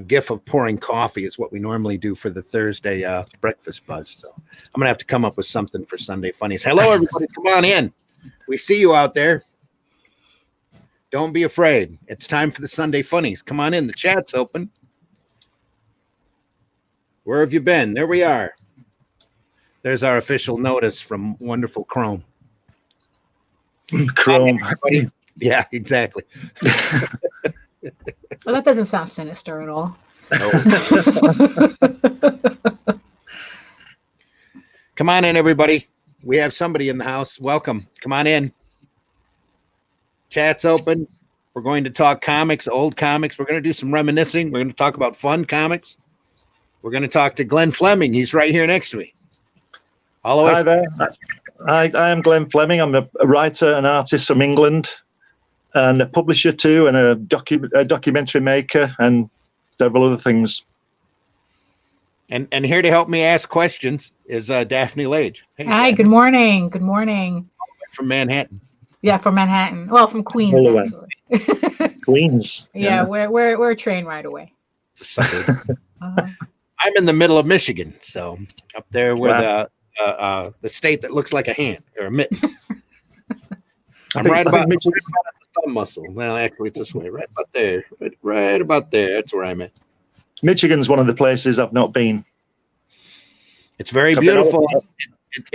gif of pouring coffee is what we normally do for the Thursday breakfast buzz. So I'm gonna have to come up with something for Sunday Funnies. Hello, everybody. Come on in. We see you out there. Don't be afraid. It's time for the Sunday Funnies. Come on in. The chat's open. Where have you been? There we are. There's our official notice from wonderful Chrome. Chrome. Yeah, exactly. Well, that doesn't sound sinister at all. No. Come on in, everybody. We have somebody in the house. Welcome. Come on in. Chat's open. We're going to talk comics, old comics. We're going to do some reminiscing. We're going to talk about fun comics. We're going to talk to Glenn Fleming. He's right here next to me. All the way. Hi there. I am Glenn Fleming. I'm a writer and artist from England, and a publisher too, and a documentary maker, and several other things. And here to help me ask questions is Daphne Lage. Hey, hi, Daphne. Good morning. Good morning. From Manhattan. Yeah, from Manhattan. Well, from Queens. Queens. Yeah, we're a train ride away. It's a suburb. I'm in the middle of Michigan, so up there where the state that looks like a hand or a mitten. I'm right about the thumb muscle. Well, actually, it's this way, right about there. Right about there. That's where I'm at. Michigan's one of the places I've not been. It's very beautiful.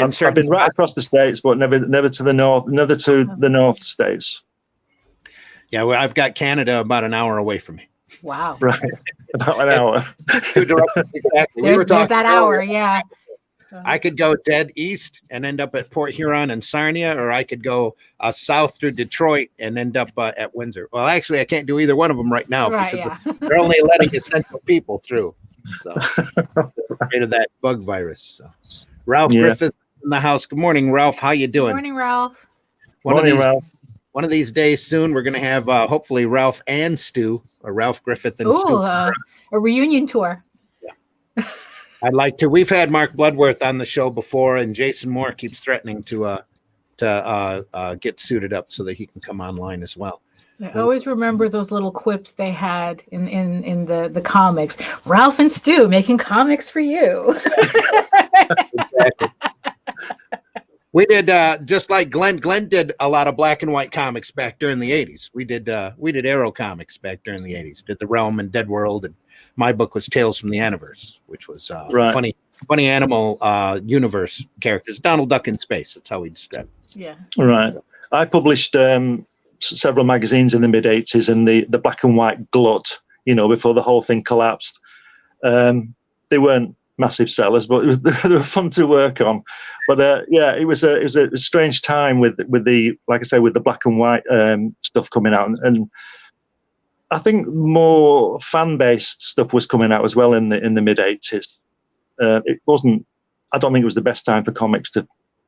I've been right across the states, but never to the north, never to the north states. Yeah, well, I've got Canada about an hour away from me. Wow. Right, about an hour. Exactly. There's that hour, yeah. I could go dead east and end up at Port Huron and Sarnia, or I could go south through Detroit and end up at Windsor. Well, actually, I can't do either one of them right now because they're only letting essential people through. So, afraid of that bug virus. So. Ralph Griffith in the house. Good morning, Ralph. How you doing? Good morning, Ralph. One of these days soon, we're going to have hopefully Ralph and Stu, or Ralph Griffith and Stu. A reunion tour. Yeah. I'd like to. We've had Mark Bloodworth on the show before, and Jason Moore keeps threatening to get suited up so that he can come online as well. I always remember those little quips they had in the comics. Ralph and Stu making comics for you. Exactly. We did just like Glenn. Glenn did a lot of black and white comics back during the 80s. We did Arrow comics back during the 80s. Did the Realm and Dead World, and my book was Tales from the Aniverse, which was funny animal universe characters. Donald Duck in space. That's how we describe it. Yeah. Right. I published several magazines in the mid 80s, and the black and white glut, before the whole thing collapsed. They weren't massive sellers, but they were fun to work on. But it was a strange time with the, like I say, with the black and white stuff coming out, and I think more fan-based stuff was coming out as well in the mid 80s. It wasn't. I don't think it was the best time for comics to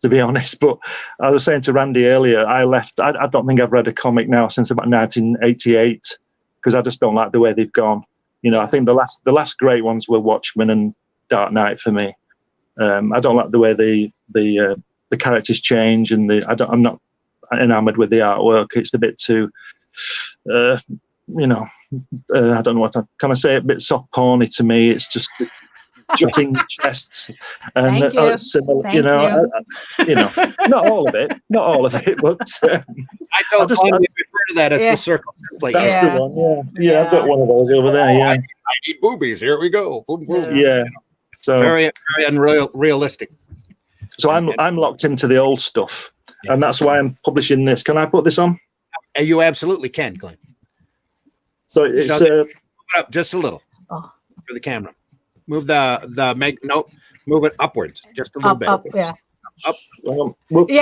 be honest. But I was saying to Randy earlier, I left. I don't think I've read a comic now since about 1988 because I just don't like the way they've gone. I think the last great ones were Watchmen and Dark Knight for me. I don't like the way the characters change, and I'm not enamored with the artwork. It's a bit too, I don't know what can I say, a bit soft porny to me. It's just jutting chests and similar, not all of it, but I don't refer to that as the circle. That's the one. Yeah, I've got one of those over there. Yeah, I need boobies. Here we go. Yeah. So very unrealistic. So I'm locked into the old stuff, and that's why I'm publishing this. Can I put this on? You absolutely can, Glenn. So it's move it up just a little for the camera. Move move it upwards just a little bit. Up. Yeah,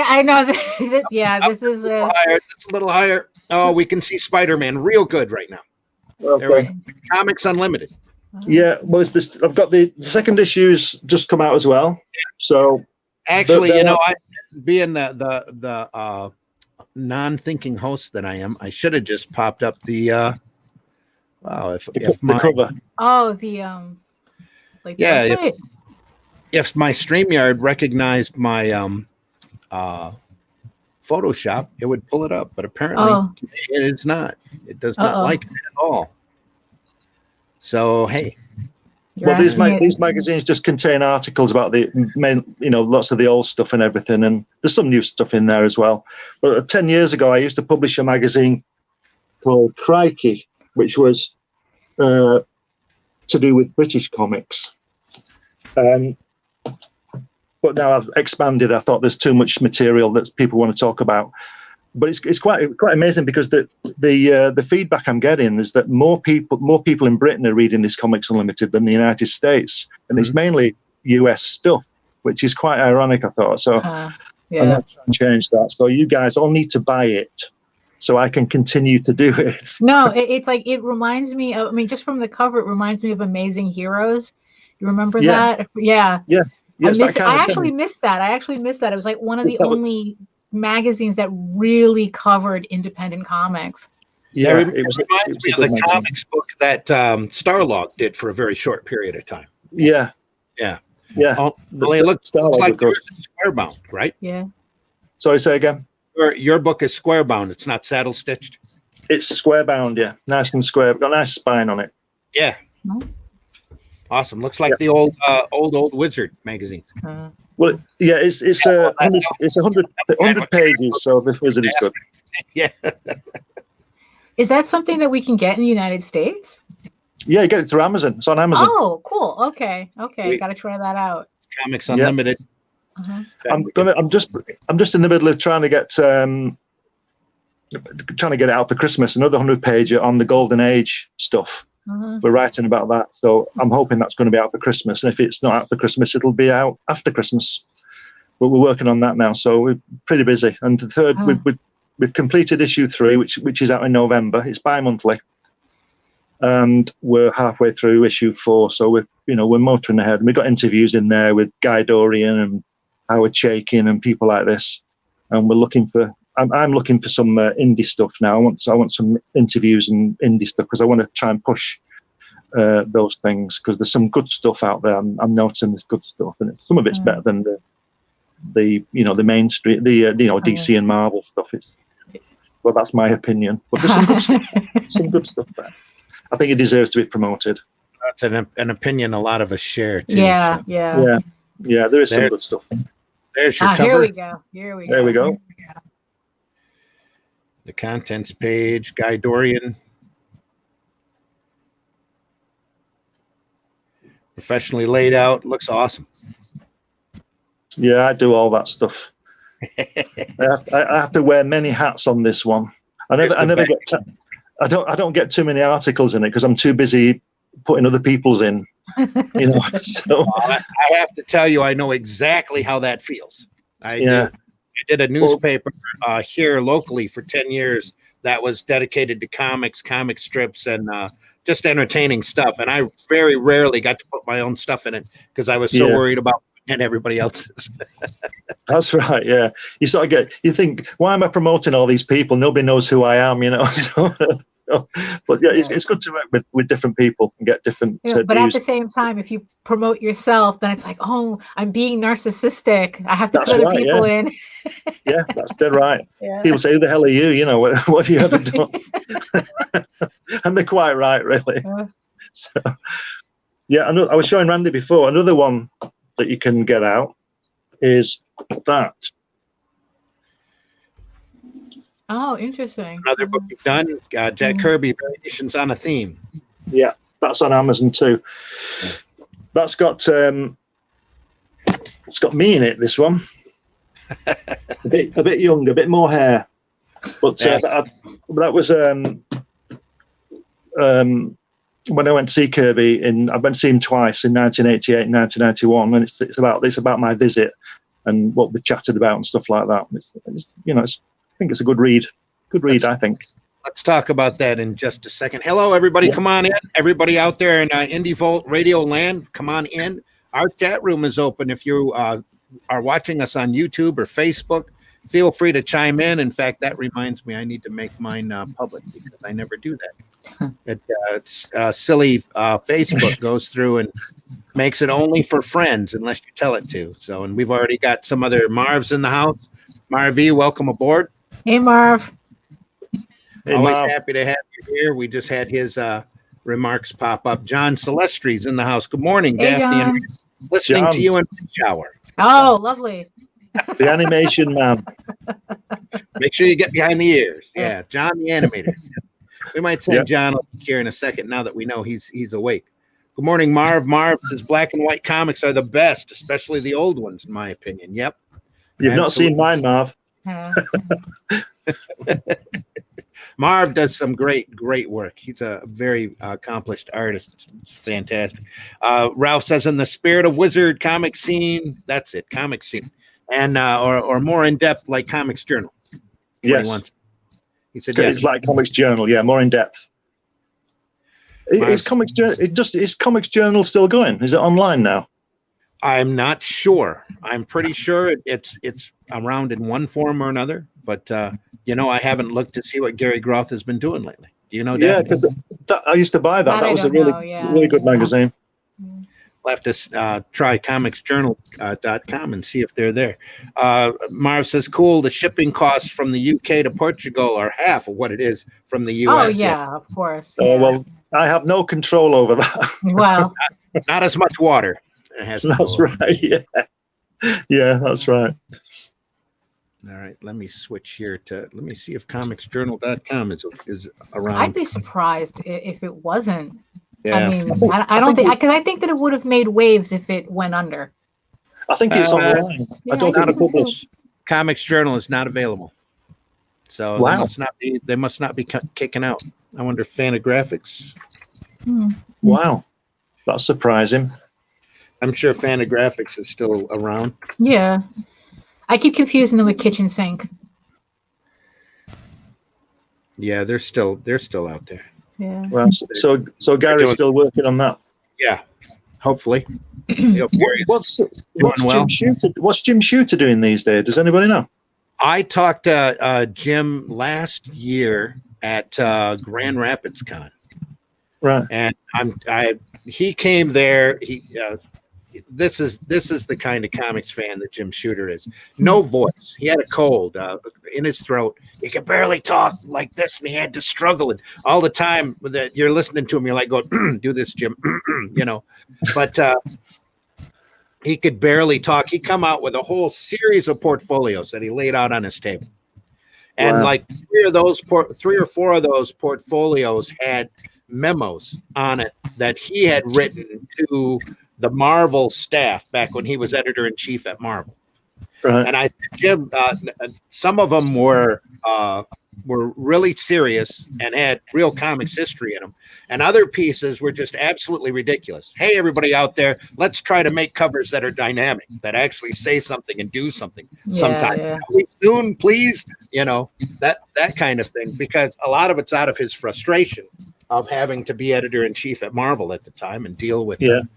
I know. This is higher. Just a little higher. Oh, we can see Spider-Man real good right now. Okay. There we go. Comics Unlimited. Yeah, well, I've got the second issues just come out as well. So actually, I being the non-thinking host that I am, I should have just popped up the the cover. Oh, if my StreamYard recognized my Photoshop, it would pull it up, but apparently it is not. It does not like it at all. So hey, You're Well, asking these magazines just contain articles about the main, lots of the old stuff and everything, and there's some new stuff in there as well. But 10 years ago, I used to publish a magazine called Crikey, which was to do with British comics. But now I've expanded. I thought there's too much material that people want to talk about. But it's quite amazing because the feedback I'm getting is that more people in Britain are reading this Comics Unlimited than the United States, and it's mainly US stuff, which is quite ironic, I thought. So I'm going to try and change that. So you guys all need to buy it, so I can continue to do it. No, it's like it reminds me of. I mean, just from the cover, it reminds me of Amazing Heroes. You remember that? Yeah. I actually missed that. It was like one of the only magazines that really covered independent comics. Yeah, it reminds me of the comics book that Starlog did for a very short period of time. Yeah. Well, it looks like yours is square bound, right? Yeah. Sorry, say again. Your book is square bound. It's not saddle stitched. It's square bound, yeah, nice and square. Got a nice spine on it. Yeah. Awesome. Looks like the old Wizard magazine. Well, yeah, it's 100 pages, so the Wizard is good. Yeah. Is that something that we can get in the United States? Yeah, you get it through Amazon. It's on Amazon. Oh, cool. Okay. Got to try that out. Comics Unlimited. Uh-huh. I'm just in the middle of trying to get it out for Christmas. Another 100-pager on the Golden Age stuff. Uh-huh. We're writing about that, so I'm hoping that's going to be out for Christmas. And if it's not out for Christmas, it'll be out after Christmas. But we're working on that now, so we're pretty busy. And the third, we've completed issue 3, which is out in November. It's bi-monthly, and we're halfway through issue 4. So we're motoring ahead. And we've got interviews in there with Guy Dorian and Howard Chaykin and people like this. And we're looking for. I'm looking for some indie stuff now. I want some interviews and indie stuff because I want to try and push those things because there's some good stuff out there. I'm noticing there's good stuff, and some of it's better than the mainstream, DC and Marvel stuff. Well, that's my opinion. But there's some good stuff there. I think it deserves to be promoted. That's an opinion a lot of us share too. Yeah. There is some good stuff. There's your cover. Here we go. There we go. The contents page, Guy Dorian. Professionally laid out, looks awesome. Yeah, I do all that stuff. I have to wear many hats on this one. I don't get too many articles in it because I'm too busy putting other people's in. So I have to tell you, I know exactly how that feels. I did a newspaper here locally for 10 years that was dedicated to comics, comic strips, and just entertaining stuff. And I very rarely got to put my own stuff in it because I was so worried about and everybody else's. That's right. Yeah, you think, why am I promoting all these people? Nobody knows who I am. But yeah, it's good to work with different people and get different. But at the same time, if you promote yourself, then it's like, oh, I'm being narcissistic. I have to put other people in. Yeah, that's dead right. Yeah. People say, who the hell are you? What have you ever done? And they're quite right, really. So, yeah, I was showing Randy before. Another one that you can get out is that. Oh, interesting. Another book you've done, Jack Kirby, Variations on a Theme. Yeah, that's on Amazon too. That's got it's got me in it. This one, a bit younger, a bit more hair, but that was when I went to see Kirby. I went to see him twice in 1988 and 1991, and it's about my visit and what we chatted about and stuff like that. I think it's a good read. I think. Let's talk about that in just a second. Hello, everybody. Come on in. Everybody out there in Indie Volt Radio land, come on in. Our chat room is open. If you are watching us on YouTube or Facebook, feel free to chime in. In fact, that reminds me, I need to make mine public because I never do that. Silly Facebook goes through and makes it only for friends unless you tell it to. So, and we've already got some other Marvs in the house. Marv V, welcome aboard. Hey, Marv. Always happy to have you here. We just had his remarks pop up. John Celestри's in the house. Good morning, Hey, Daphne. John. And listening John. to you in the shower. Oh, lovely. The animation man. Make sure you get behind the ears. Yeah, John the animator. We might send John up here in a second now that we know he's awake. Good morning, Marv. Marv says black and white comics are the best, especially the old ones, in my opinion. Yep. You've not seen mine, Marv. Marv does some great work. He's a very accomplished artist. It's fantastic. Ralph says, in the spirit of wizard comic scene, that's it, comic scene. And or more in depth, like Comics Journal. Yes. He said, yes. It's like Comics Journal, yeah, more in depth. Is Comics Journal still going? Is it online now? I'm not sure. I'm pretty sure it's around in one form or another. But I haven't looked to see what Gary Groth has been doing lately. Do you know? Yeah, because I used to buy that. That was a really good magazine. We'll have to try comicsjournal.com and see if they're there. Marv says, cool, the shipping costs from the UK to Portugal are half of what it is from the US. Oh, yeah, of course. Oh, well, I have no control over that. Well, not as much water. That's right, yeah. Yeah, that's right. All right, let me switch here let me see if comicsjournal.com is around. I'd be surprised if it wasn't. Yeah. I mean, I don't think, because I think that it would have made waves if it went under. I think it's online. Yeah, I don't think it's published. Comics Journal is not available. So wow. they must not be kicking out. I wonder if Fantagraphics. Wow. That's surprising. I'm sure Fantagraphics is still around. Yeah. I keep confusing them with Kitchen Sink. Yeah, they're still out there. Yeah. Well, so Gary's still working on that. Yeah, hopefully. What's Jim Shooter doing these days? Does anybody know? I talked to Jim last year at Grand Rapids Con. Right. And he came there. This is the kind of comics fan that Jim Shooter is. No voice. He had a cold in his throat. He could barely talk like this, and he had to struggle. And all the time that you're listening to him, you're like, "Going, do this, Jim," But he could barely talk. He come out with a whole series of portfolios that he laid out on his table, and like three or four of those portfolios had memos on it that he had written to the Marvel staff back when he was editor-in-chief at Marvel. Right. And Jim, some of them were really serious and had real comics history in them, and other pieces were just absolutely ridiculous. Hey, everybody out there, let's try to make covers that are dynamic, that actually say something and do something. Sometimes soon, please, that kind of thing, because a lot of it's out of his frustration of having to be editor-in-chief at Marvel at the time and deal with the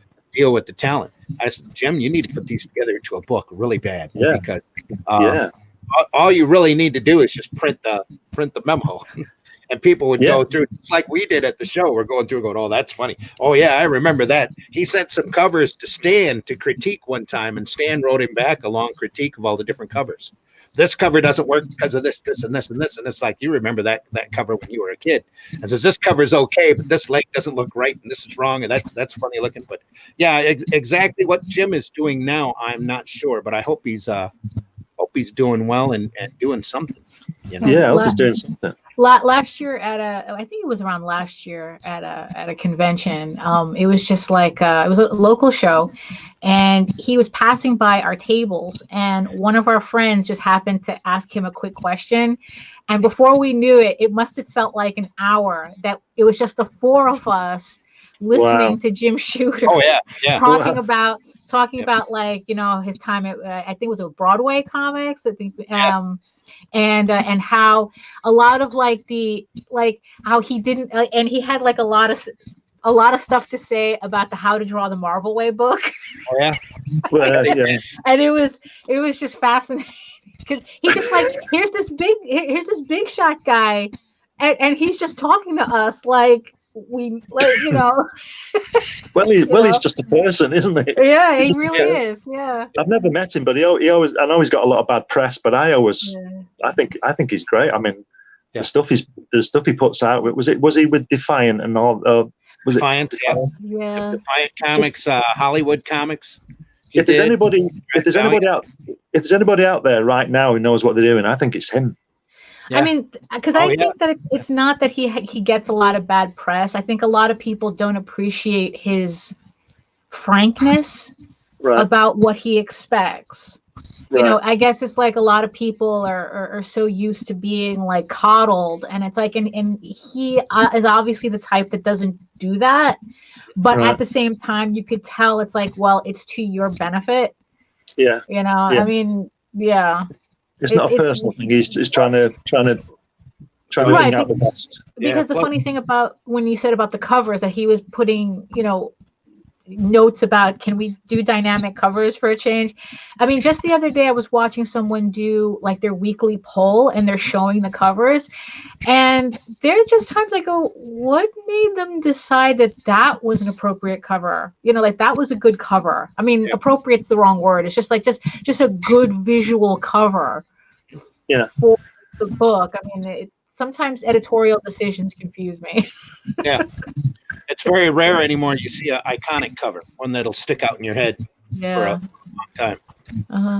talent. I said, Jim, you need to put these together into a book really bad. Yeah. Because all you really need to do is just print the memo. And people would go through, it's like we did at the show. We're going through going, oh, that's funny. Oh, yeah, I remember that. He sent some covers to Stan to critique one time, and Stan wrote him back a long critique of all the different covers. This cover doesn't work because of this, and this, and this. And it's like, you remember that cover when you were a kid. And says, this cover's okay, but this leg doesn't look right, and this is wrong, and that's funny looking. But yeah, exactly what Jim is doing now, I'm not sure, but I hope he's doing well and doing something. Yeah, I hope he's doing something. Last year I think it was around last year at a convention. It was just like it was a local show, and he was passing by our tables, and one of our friends just happened to ask him a quick question, and before we knew it, it must have felt like an hour that it was just the four of us listening to Jim Shooter. Oh yeah. Talking about like, his time at I think it was a Broadway comics, I think, and how a lot of how he didn't and he had like a lot of stuff to say about the How to Draw the Marvel Way book. Oh yeah. And it was just fascinating because he just like here's this big shot guy, and he's just talking to us like we well he's just a person, isn't he? Yeah, he really is. Yeah, I've never met him, but I know he's got a lot of bad press, but I think he's great. I mean, the stuff he puts out, was he with Defiant and all Was Defiant, it? Yeah. Defiant Comics, Hollywood Comics. If there's anybody out there right now who knows what they're doing, I think it's him. Yeah. I mean, because I think that it's not that he gets a lot of bad press. I think a lot of people don't appreciate his frankness about what he expects. Right. You know, I guess it's like a lot of people are so used to being like coddled, and it's like, and he is obviously the type that doesn't do that. But at the same time, you could tell it's like, well, it's to your benefit. Yeah. You know, I mean, yeah. It's not a personal thing. He's trying to bring out the best. Because the funny thing about when you said about the covers that he was putting, you know, notes about, can we do dynamic covers for a change? I mean, just the other day I was watching someone do like their weekly poll and they're showing the covers, and there are just times I go, what made them decide that was an appropriate cover? You know, like that was a good cover. I mean, appropriate's the wrong word. It's just like just a good visual cover for the book. I mean, sometimes editorial decisions confuse me. Yeah. It's very rare anymore. You see an iconic cover, one that'll stick out in your head for a long time.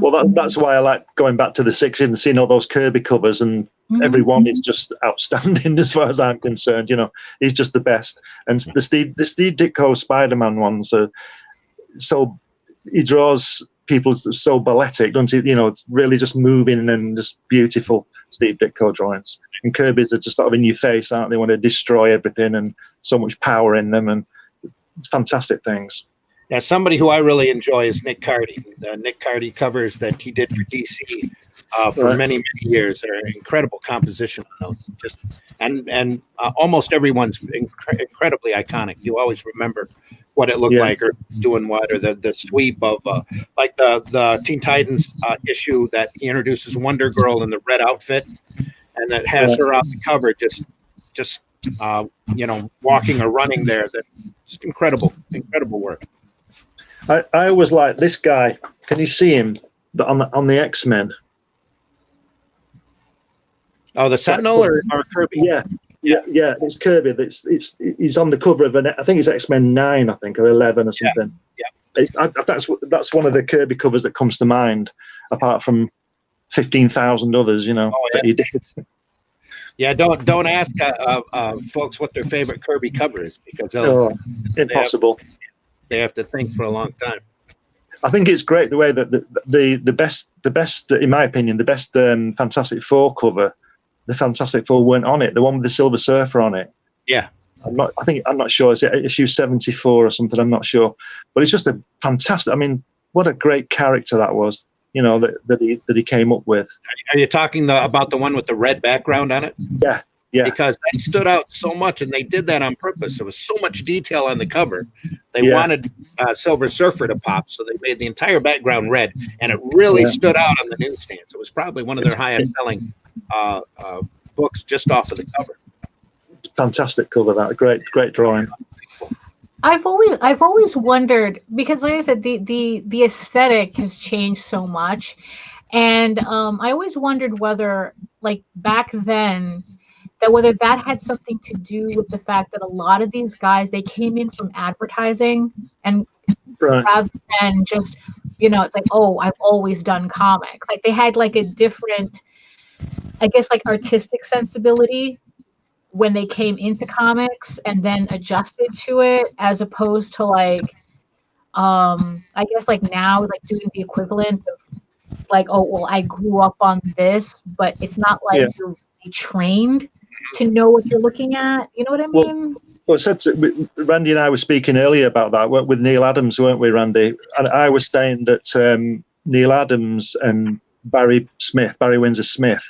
Well, that's why I like going back to the 60s and seeing all those Kirby covers, and every one is just outstanding as far as I'm concerned. You know, he's just the best. And the Steve Ditko Spider-Man ones are so, he draws people so balletic, doesn't he? You know, it's really just moving and just beautiful Steve Ditko drawings. And Kirby's are just sort of in your face, aren't they? Want to destroy everything, and so much power in them, and it's fantastic things. Yeah, somebody who I really enjoy is Nick Cardy. The Nick Cardy covers that he did for DC for many years are incredible composition on those. And almost everyone's incredibly iconic. You always remember what it looked like, or doing what, or the sweep of like the Teen Titans issue that he introduces Wonder Girl in the red outfit, and that has her on the cover just you know, walking or running there. That's just incredible work. I always like this guy. Can you see him on the X-Men? Oh, the Sentinel or Kirby? Yeah. It's Kirby. He's on the cover of I think it's X-Men 9, I think, or 11 or something. Yeah. That's one of the Kirby covers that comes to mind, apart from 15,000 others, you know, that he did. Yeah, don't ask folks what their favorite Kirby cover is, because impossible. They have to think for a long time. I think it's great the way that the best, in my opinion, the best Fantastic Four cover, the Fantastic Four weren't on it. The one with the Silver Surfer on it. Yeah. I'm not sure. Is it issue 74 or something? I'm not sure. But it's just a fantastic. I mean, what a great character that was. You know, that he came up with. Are you talking about the one with the red background on it? Yeah. Because that stood out so much, and they did that on purpose. There was so much detail on the cover. They wanted Silver Surfer to pop, so they made the entire background red, and it really stood out on the newsstands. It was probably one of their highest-selling books just off of the cover. Fantastic cover, that great drawing. I've always wondered, because like I said, the aesthetic has changed so much, and I always wondered whether, like back then, whether that had something to do with the fact that a lot of these guys, they came in from advertising, and rather than just, you know, it's like, oh, I've always done comics. Like they had like a different, I guess, like artistic sensibility when they came into comics, and then adjusted to it, as opposed to like, I guess like now is like doing the equivalent of like, oh, well, I grew up on this, but it's not like you're really trained to know what you're looking at. You know what I mean? Well, Randy and I were speaking earlier about that with Neil Adams, weren't we, Randy? And I was saying that Neil Adams and Barry Windsor Smith,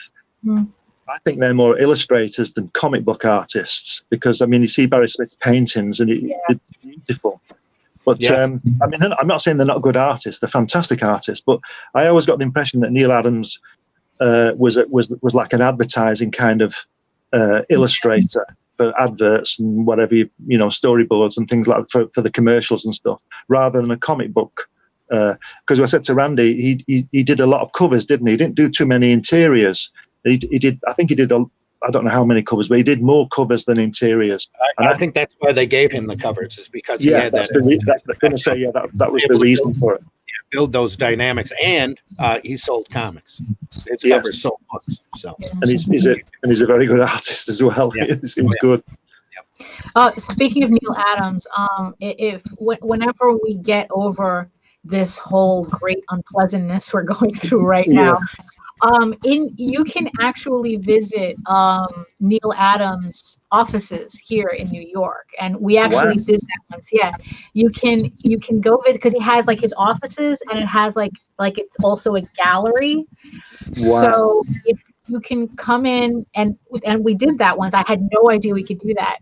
I think they're more illustrators than comic book artists, because I mean, you see Barry Smith's paintings and it's beautiful. But I mean, I'm not saying they're not good artists; they're fantastic artists. But I always got the impression that Neil Adams was like an advertising kind of illustrator for adverts and whatever, you know, storyboards and things like that for the commercials and stuff, rather than a comic book. Because I said to Randy, he did a lot of covers, didn't he? He didn't do too many interiors. He did. I think he did a I don't know how many covers, but he did more covers than interiors. I think that's why they gave him the covers, is because he had that was the reason for it. Build those dynamics, and he sold comics. His covers sold books. So, and he's a very good artist as well. Yeah. He's good. Speaking of Neil Adams, whenever we get over this whole great unpleasantness we're going through right now, you can actually visit Neil Adams' offices here in New York, and we actually did that once. Yeah, you can go visit, because he has like his offices, and it has like it's also a gallery. Wow. So if you can come in, and we did that once. I had no idea we could do that,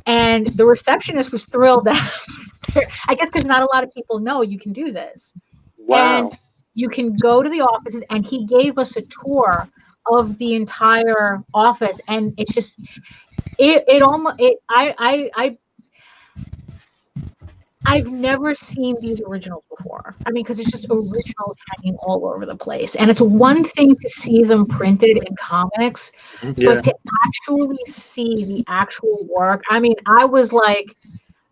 and the receptionist was thrilled that I guess because not a lot of people know you can do this. Wow. And you can go to the offices, and he gave us a tour of the entire office, and it's just I've never seen these originals before. I mean, because it's just originals hanging all over the place, and it's one thing to see them printed in comics, but to actually see the actual work. I mean, I was like,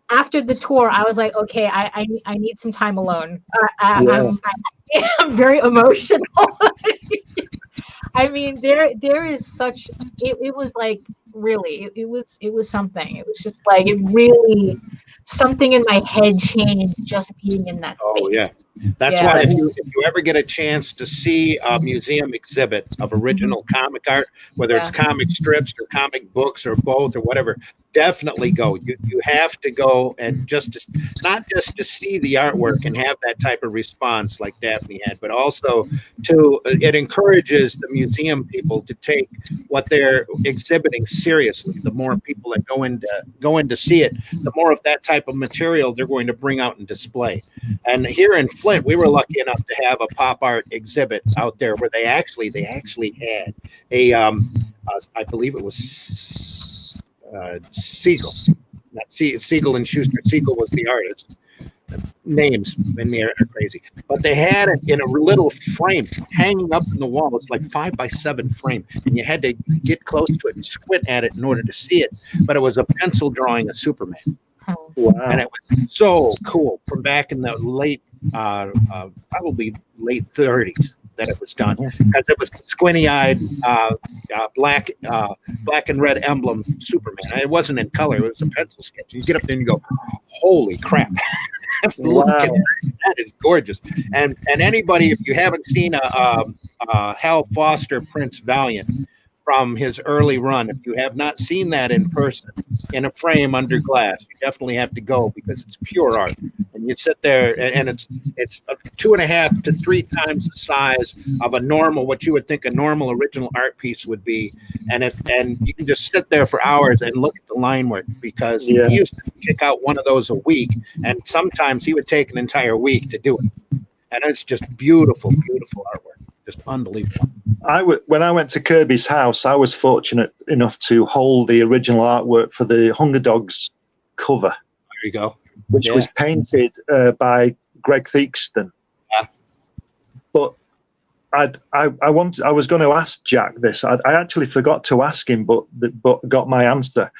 after the tour, I was like, okay, I need some time alone. I'm very emotional. I mean, there is such. It was like, really, it was something. It was just like, it really, something in my head changed just being in that space. Oh yeah, that's why if you ever get a chance to see a museum exhibit of original comic art, whether it's comic strips or comic books or both or whatever, definitely go. You have to go, and not just to see the artwork and have that type of response like Daphne had, but also it encourages the museum people to take what they're exhibiting seriously. The more people that go in to see it, the more of that type of material they're going to bring out and display. And here in Flint, we were lucky enough to have a pop art exhibit out there where they actually had a I believe it was Siegel. Siegel and Schuster. Siegel was the artist. Names in there are crazy, but they had it in a little frame hanging up in the wall. It's like 5x7 frame, and you had to get close to it and squint at it in order to see it. But it was a pencil drawing of Superman. Wow. And it was so cool from back in the late, probably late 30s that it was done, because it was squinty-eyed, black and red emblem Superman. It wasn't in color; it was a pencil sketch. You get up there and you go, "Holy crap!" Look at that is gorgeous. And anybody, if you haven't seen Hal Foster Prince Valiant from his early run, if you have not seen that in person in a frame under glass, you definitely have to go, because it's pure art. And you sit there, and it's 2.5 to 3 times the size of a normal, what you would think a normal original art piece would be. And you can just sit there for hours and look at the line work, because he used to kick out one of those a week, and sometimes he would take an entire week to do it. And it's just beautiful, beautiful artwork. Just unbelievable. When I went to Kirby's house, I was fortunate enough to hold the original artwork for the Hunger Dogs cover. There you go. Which was painted by Greg Theakston. Yeah. But I was going to ask Jack this. I actually forgot to ask him, but got my answer.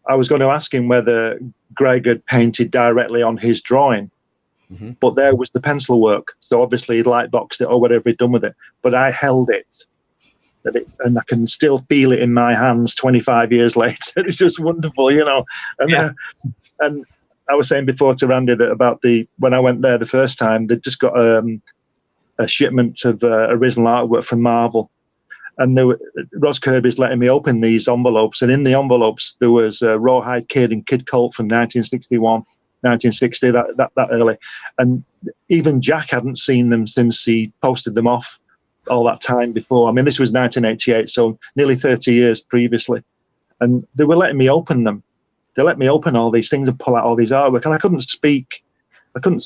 I was going to ask him whether Greg had painted directly on his drawing. Mm-hmm. But there was the pencil work, so obviously he'd lightboxed it or whatever he'd done with it. But I held it, and I can still feel it in my hands 25 years later. It's just wonderful, you know. And I was saying before to Randy that about when I went there the first time, they'd just got a shipment of original artwork from Marvel, and Ross Kirby's letting me open these envelopes, and in the envelopes there was Rawhide Kid and Kid Colt from 1961. 1960, that early, and even Jack hadn't seen them since he posted them off all that time before. I mean, this was 1988, so nearly 30 years previously, and they were letting me open them. They let me open all these things and pull out all these artwork, and I couldn't speak. I couldn't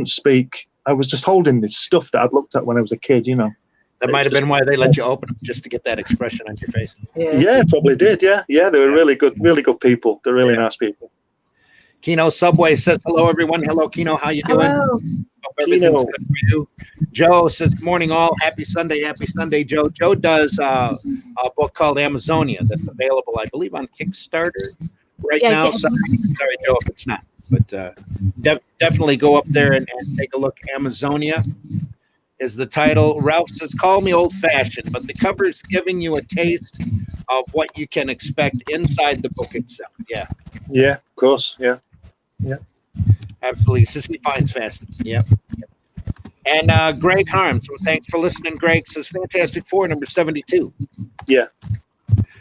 speak. I was just holding this stuff that I'd looked at when I was a kid, you know. That might have been why they let you open them, just to get that expression on your face. Yeah, probably did. Yeah, they were really good people. They're really nice people. Kino Subway says hello, everyone. Hello, Kino. How you doing? Hello. Hope everything's good for you. Joe says, good morning, all. Happy Sunday. Happy Sunday, Joe. Joe does a book called Amazonia that's available, I believe, on Kickstarter right now. Sorry, Joe, if it's not. But definitely go up there and take a look. Amazonia is the title. Ralph says, call me old-fashioned, but the cover is giving you a taste of what you can expect inside the book itself. Yeah. Yeah, of course. Yeah. Yeah. Absolutely. Sissy finds fast. Yep. And Greg Harms, well, thanks for listening. Greg says Fantastic Four number 72. Yeah.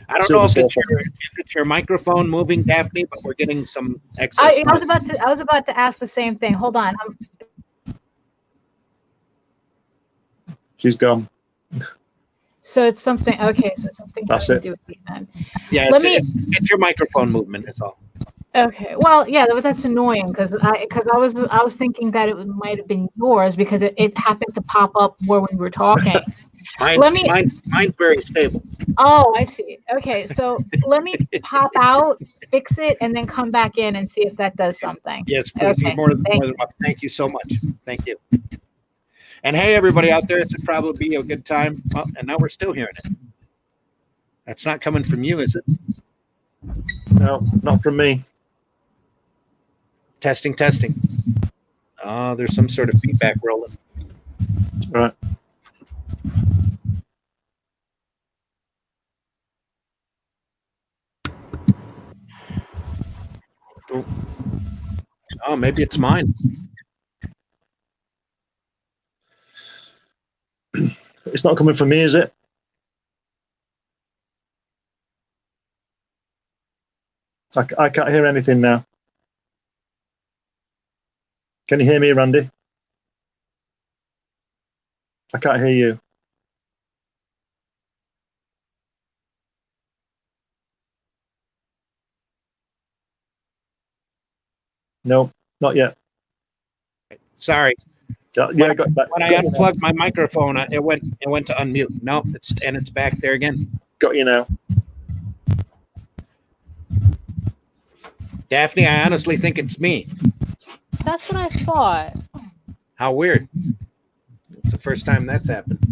I don't know if it's your microphone moving, Daphne, but we're getting some excess. I was about to ask the same thing. Hold on. She's gone. So it's something. Okay, so something That's to it. do with me then. Yeah, it's your microphone movement. That's all. Okay. Well, yeah, that's annoying because I was thinking that it might have been yours because it happened to pop up where we were talking. Mine's very stable. Oh, I see. Okay, so let me pop out, fix it, and then come back in and see if that does something. Yes, please. Okay. More than thank you so much. Thank you. And hey, everybody out there, this would probably be a good time. Well, and now we're still hearing it. That's not coming from you, is it? No, not from me. Testing. Oh, there's some sort of feedback rolling. Right. Oh, maybe it's mine. It's not coming from me, is it? I can't hear anything now. Can you hear me, Randy? I can't hear you. No, not yet. Sorry. Yeah, when I unplugged my microphone, it went to unmute. No, it's back there again. Got you now. Daphne, I honestly think it's me. That's what I thought. How weird. It's the first time that's happened.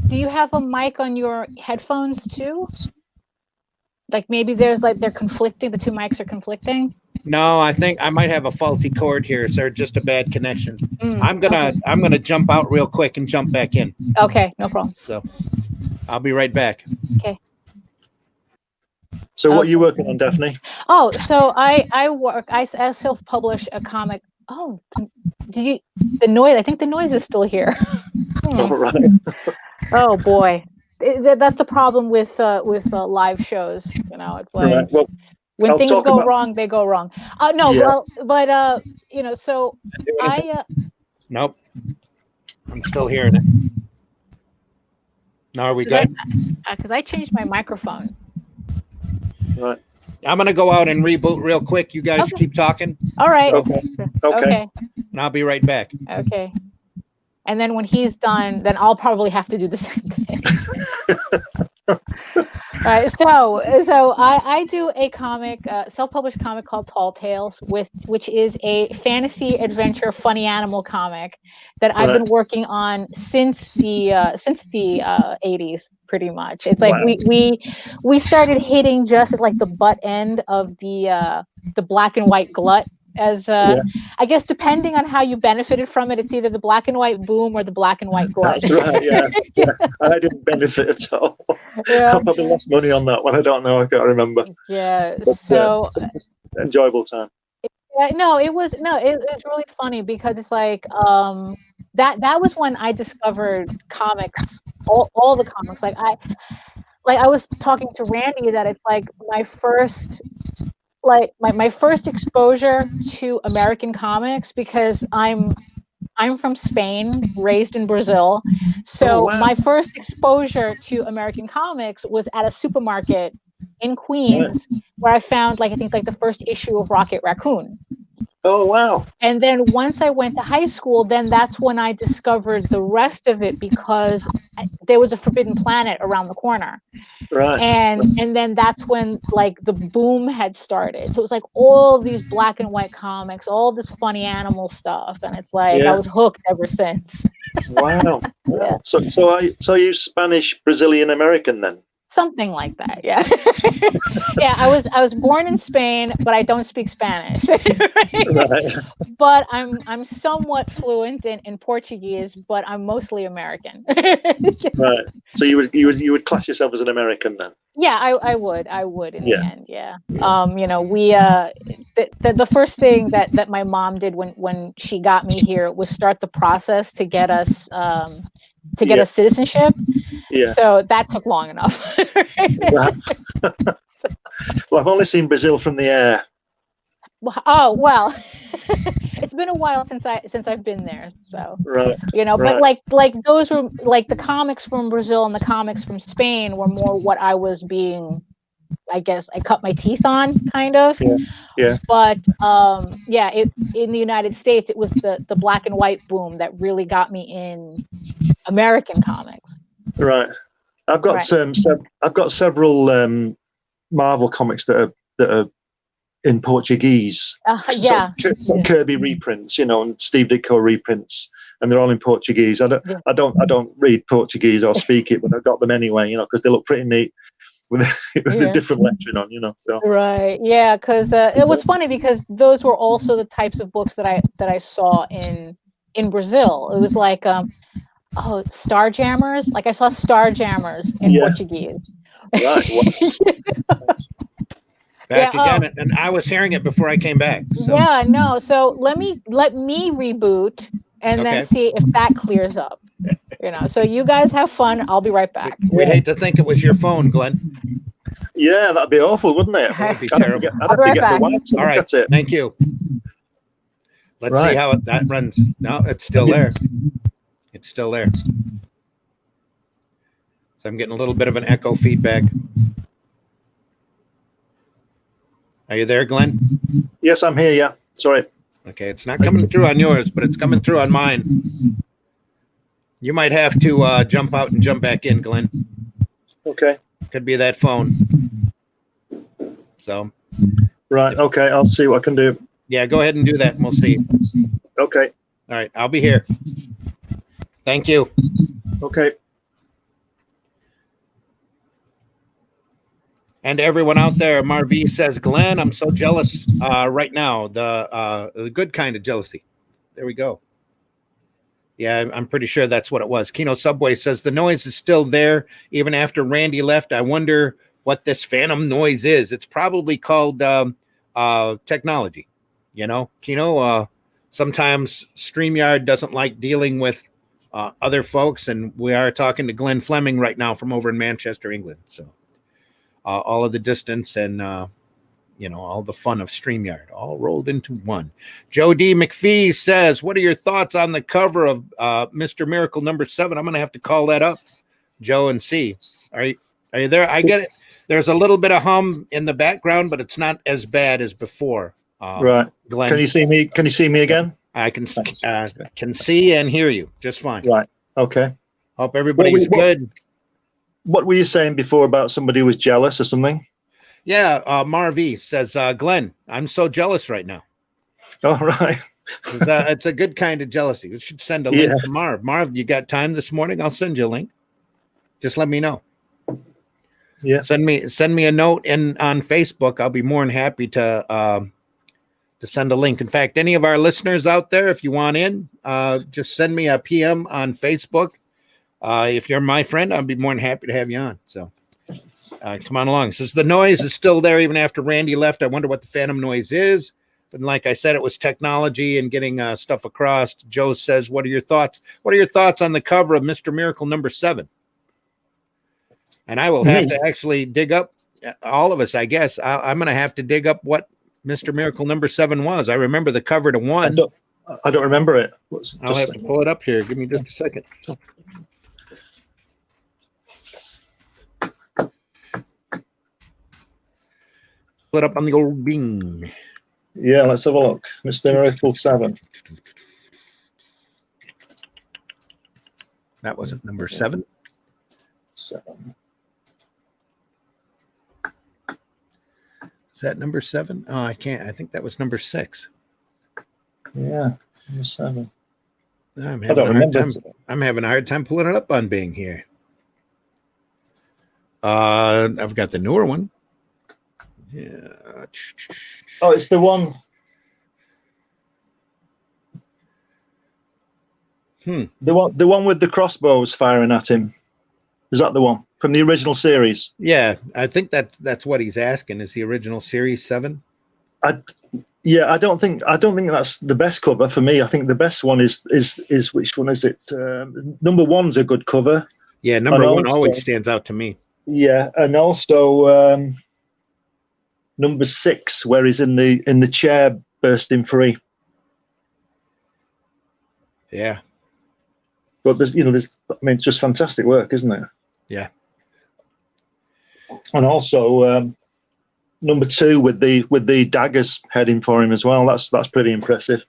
Do you have a mic on your headphones too? Like maybe they're conflicting, the two mics are conflicting? No, I think I might have a faulty cord here, sir. Just a bad connection. I'm gonna jump out real quick and jump back in. Okay, no problem. So I'll be right back. Okay. So what are you working on, Daphne? Oh, so I self-publish a comic. Oh, the noise? I think the noise is still here. Oh, right. Oh boy, that's the problem with live shows. You know, it's like right. Well, when things go wrong, they go wrong. No, yeah. Well, but you know, so Nope. I'm still hearing it. Now are we good? Because I changed my microphone. Right. I'm gonna go out and reboot real quick. You guys keep talking. All right. Okay. And I'll be right back. Okay. And then when he's done, then I'll probably have to do the same thing. All right. So I do a comic, self-published comic called Tall Tales, which is a fantasy adventure funny animal comic that I've been working on since the 80s, pretty much. It's like we started hitting just at like the butt end of the black and white glut. As I guess depending on how you benefited from it, it's either the black and white boom or the black and white glut. That's right, yeah. I didn't benefit at all. Yeah. I probably lost money on that one. I don't know. I can't remember. Yeah. But, so enjoyable time. No, it was really funny because it's like that was when I discovered comics, all the comics. Like I was talking to Randy that it's like my first exposure to American comics, because I'm from Spain, raised in Brazil. So my first exposure to American comics was at a supermarket in Queens, where I found I think the first issue of Rocket Raccoon. Oh, wow. And then once I went to high school, then that's when I discovered the rest of it, because there was a Forbidden Planet around the corner. Right. And then that's when like the boom had started. So it was like all these black and white comics, all this funny animal stuff. And it's like, I was hooked ever since. Wow. Yeah. So you Spanish, Brazilian American then? Something like that, yeah. Yeah, I was born in Spain, but I don't speak Spanish. Right? But I'm somewhat fluent in Portuguese, but I'm mostly American. Right. So you would class yourself as an American then? Yeah, I would in the end, yeah. You know, we the first thing that my mom did when she got me here was start the process to get us get us citizenship. Yeah. So that took long enough. Well, I've only seen Brazil from the air. Oh, well, it's been a while since I've been there. So, you know, but like those were like the comics from Brazil and the comics from Spain were more what I was being, I guess I cut my teeth on, kind of. Yeah. But in the United States, it was the black and white boom that really got me in American comics. Right. I've got several Marvel comics that are in Portuguese. Kirby reprints, you know, and Steve Ditko reprints, and they're all in Portuguese. I don't read Portuguese or speak it, but I've got them anyway, you know, because they look pretty neat with a different lettering on, you know. So. Right. Yeah, because it was funny because those were also the types of books that I saw in Brazil. It was like Starjammers. Like I saw Starjammers in Portuguese. Right. Back again, and I was hearing it before I came back. So. Yeah, no. So let me reboot and then see if that clears up. You know. So you guys have fun. I'll be right back. We'd hate to think it was your phone, Glenn. Yeah, that'd be awful, wouldn't it? That'd be terrible. I'll be right back. All right. Thank you. Let's see how that runs. No, it's still there. It's still there. So I'm getting a little bit of an echo feedback. Are you there, Glenn? Yes, I'm here. Yeah. Sorry. Okay. It's not coming through on yours, but it's coming through on mine. You might have to jump out and jump back in, Glenn. Okay. Could be that phone. So. Right. Okay. I'll see what I can do. Yeah. Go ahead and do that and we'll see. Okay. All right. I'll be here. Thank you. Okay. And everyone out there, Marv says, Glenn, I'm so jealous right now. The good kind of jealousy. There we go. Yeah, I'm pretty sure that's what it was. Kino Subway says the noise is still there even after Randy left. I wonder what this phantom noise is. It's probably called technology. You know, Kino, sometimes StreamYard doesn't like dealing with other folks. And we are talking to Glenn Fleming right now from over in Manchester, England. So. All of the distance and, you know, all the fun of StreamYard all rolled into one. Joe D. McPhee says, what are your thoughts on the cover of Mr. Miracle #7? I'm going to have to call that up, Joe, and see. Are you there? I get it. There's a little bit of hum in the background, but it's not as bad as before. Right. Glenn. Can you see me? Can you see me again? I can see and hear you just fine. Right. Okay. Hope everybody's good. What were you saying before about somebody who was jealous or something? Yeah, Marv says, Glenn, I'm so jealous right now. All right. It's a good kind of jealousy. We should send a link to Marv. Marv, you got time this morning? I'll send you a link. Just let me know. Yeah. Send me a note on Facebook. I'll be more than happy to send a link. In fact, any of our listeners out there, if you want in, just send me a PM on Facebook. If you're my friend, I'd be more than happy to have you on. So come on along. Since the noise is still there even after Randy left, I wonder what the phantom noise is. And like I said, it was technology and getting stuff across. Joe says, what are your thoughts? What are your thoughts on the cover of Mr. Miracle #7? And I will have to actually dig up, all of us, I guess. I'm going to have to dig up what Mr. Miracle #7 was. I remember the cover to 1. I don't remember it. I'll have to pull it up here. Give me just a second. Put up on the old Bing. Yeah, let's have a look. Mr. Miracle 7. That wasn't number 7. 7. Is that number 7? Oh, I can't. I think that was number 6. Yeah, number 7. I'm I having don't a hard remember. time. I'm having a hard time pulling it up on Bing here. I've got the newer one. Yeah. Oh, it's the one. The one with the crossbows firing at him. Is that the one from the original series? Yeah, I think that's what he's asking. Is the original series 7? I don't think that's the best cover for me. I think the best one is which one is it? Number 1's a good cover. Yeah, number 1 always stands out to me. Yeah, and also number 6, where he's in the chair bursting free. Yeah. But it's just fantastic work, isn't it? Yeah. And also number 2 with the daggers heading for him as well. That's pretty impressive.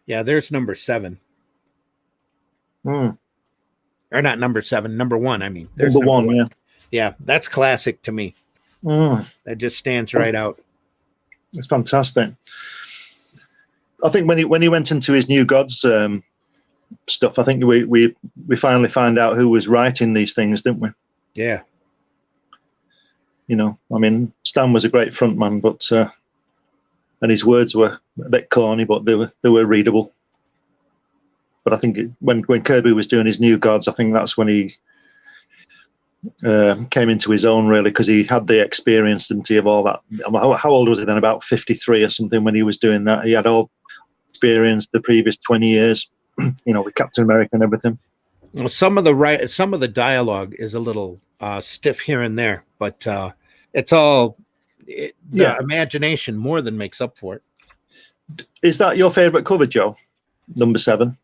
Yeah, there's number 7. Or not number 7, number 1. I mean, there's number 1. Yeah. Yeah, that's classic to me. That just stands right out. It's fantastic. I think when he went into his New Gods stuff, I think we finally find out who was writing these things, didn't we? Yeah. I mean, Stan was a great frontman, but and his words were a bit corny, but they were readable. But I think when Kirby was doing his New Gods, I think that's when he came into his own, really, because he had the experience, didn't he, of all that. How old was he then? About 53 or something when he was doing that. He had all experience the previous 20 years. With Captain America and everything. Well, some of the dialogue is a little stiff here and there, but it's all imagination more than makes up for it. Is that your favorite cover, Joe? Number 7.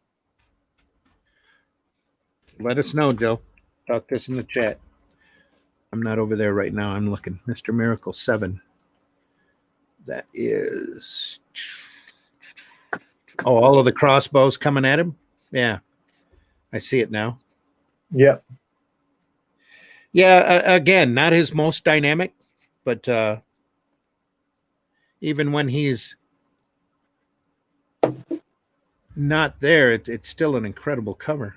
Let us know, Joe. Talk to us in the chat. I'm not over there right now. I'm looking. Mr. Miracle 7. That is. Oh, all of the crossbows coming at him? Yeah. I see it now. Yeah. Yeah, again, not his most dynamic, but even when he's not there, it's still an incredible cover.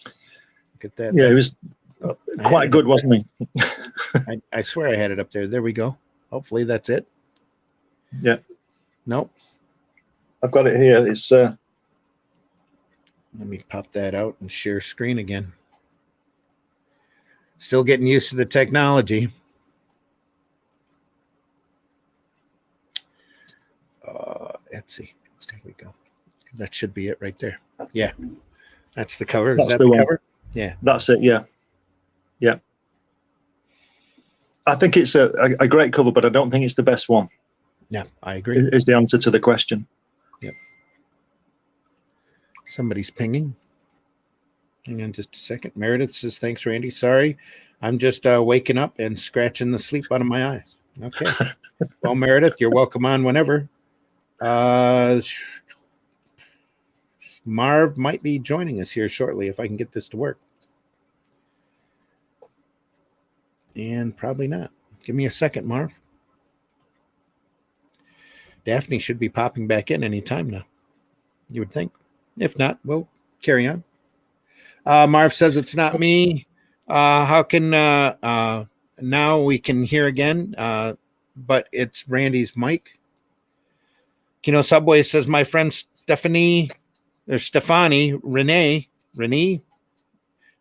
Look at that. Yeah, he was quite good, wasn't he? I swear I had it up there. There we go. Hopefully that's it. Yeah. Nope. I've got it here. It's let me pop that out and share screen again. Still getting used to the technology. Etsy. There we go. That should be it right there. Yeah. That's the cover. Is that the cover? Yeah. That's it. Yeah. Yeah. I think it's a great cover, but I don't think it's the best one. Yeah, I agree. Is the answer to the question. Yep. Somebody's pinging. Hang on just a second. Meredith says, thanks, Randy. Sorry. I'm just waking up and scratching the sleep out of my eyes. Okay. Well, Meredith, you're welcome on whenever. Marv might be joining us here shortly if I can get this to work. And probably not. Give me a second, Marv. Daphne should be popping back in any time now, you would think. If not, we'll carry on. Marv says it's not me. How can now we can hear again, but it's Randy's mic. Kino Subway says my friend Stefani Renee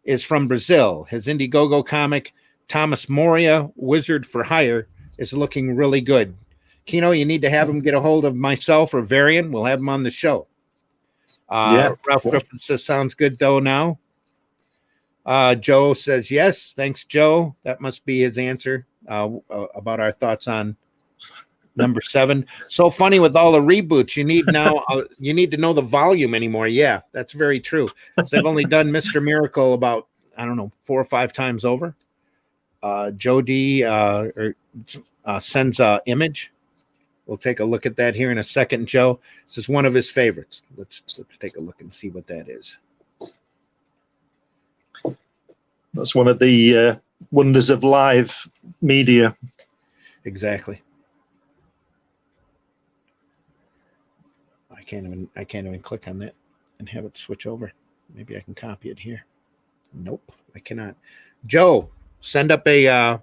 is from Brazil. His Indiegogo comic, Thomas Moria, Wizard for Hire, is looking really good. Kino, you need to have him get a hold of myself or Varian. We'll have him on the show. Ralph Griffin says, sounds good, though, now. Joe says, yes. Thanks, Joe. That must be his answer about our thoughts on number 7. So funny with all the reboots. You need now. You need to know the volume anymore. Yeah, that's very true. They've only done Mr. Miracle about, I don't know, 4 or 5 times over. Joe D sends an image. We'll take a look at that here in a second, Joe. This is one of his favorites. Let's take a look and see what that is. That's one of the wonders of live media. Exactly. I can't even click on that and have it switch over. Maybe I can copy it here. Nope, I cannot. Joe, send up a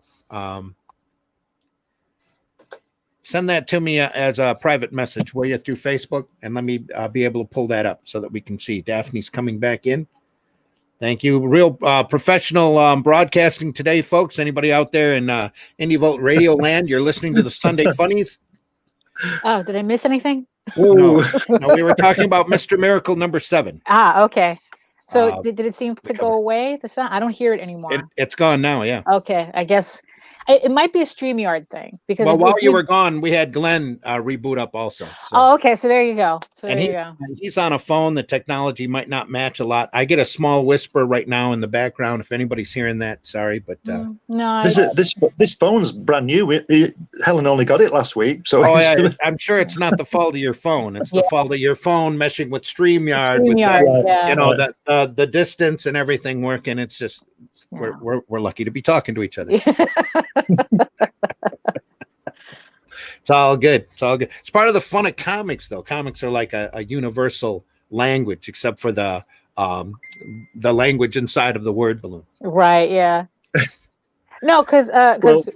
send that to me as a private message, will you, through Facebook, and let me be able to pull that up so that we can see. Daphne's coming back in. Thank you. Real professional broadcasting today, folks. Anybody out there in Indie Volt Radio land, you're listening to the Sunday Funnies. Oh, did I miss anything? No, we were talking about Mr. Miracle #7. Ah, okay. So did it seem to go away? The sound? I don't hear it anymore. It's gone now, yeah. Okay, I guess it might be a StreamYard thing. Because while you were gone, we had Glenn reboot up also. So. Oh, okay. So there you go. He's on a phone. The technology might not match a lot. I get a small whisper right now in the background. If anybody's hearing that, sorry, but no. This phone's brand new. Helen only got it last week, so I'm sure it's not the fault of your phone. It's the fault of your phone meshing with StreamYard. The distance and everything working. It's just we're lucky to be talking to each other. It's all good. It's all good. It's part of the fun of comics, though. Comics are like a universal language, except for the language inside of the word balloon. Right. Yeah. No, because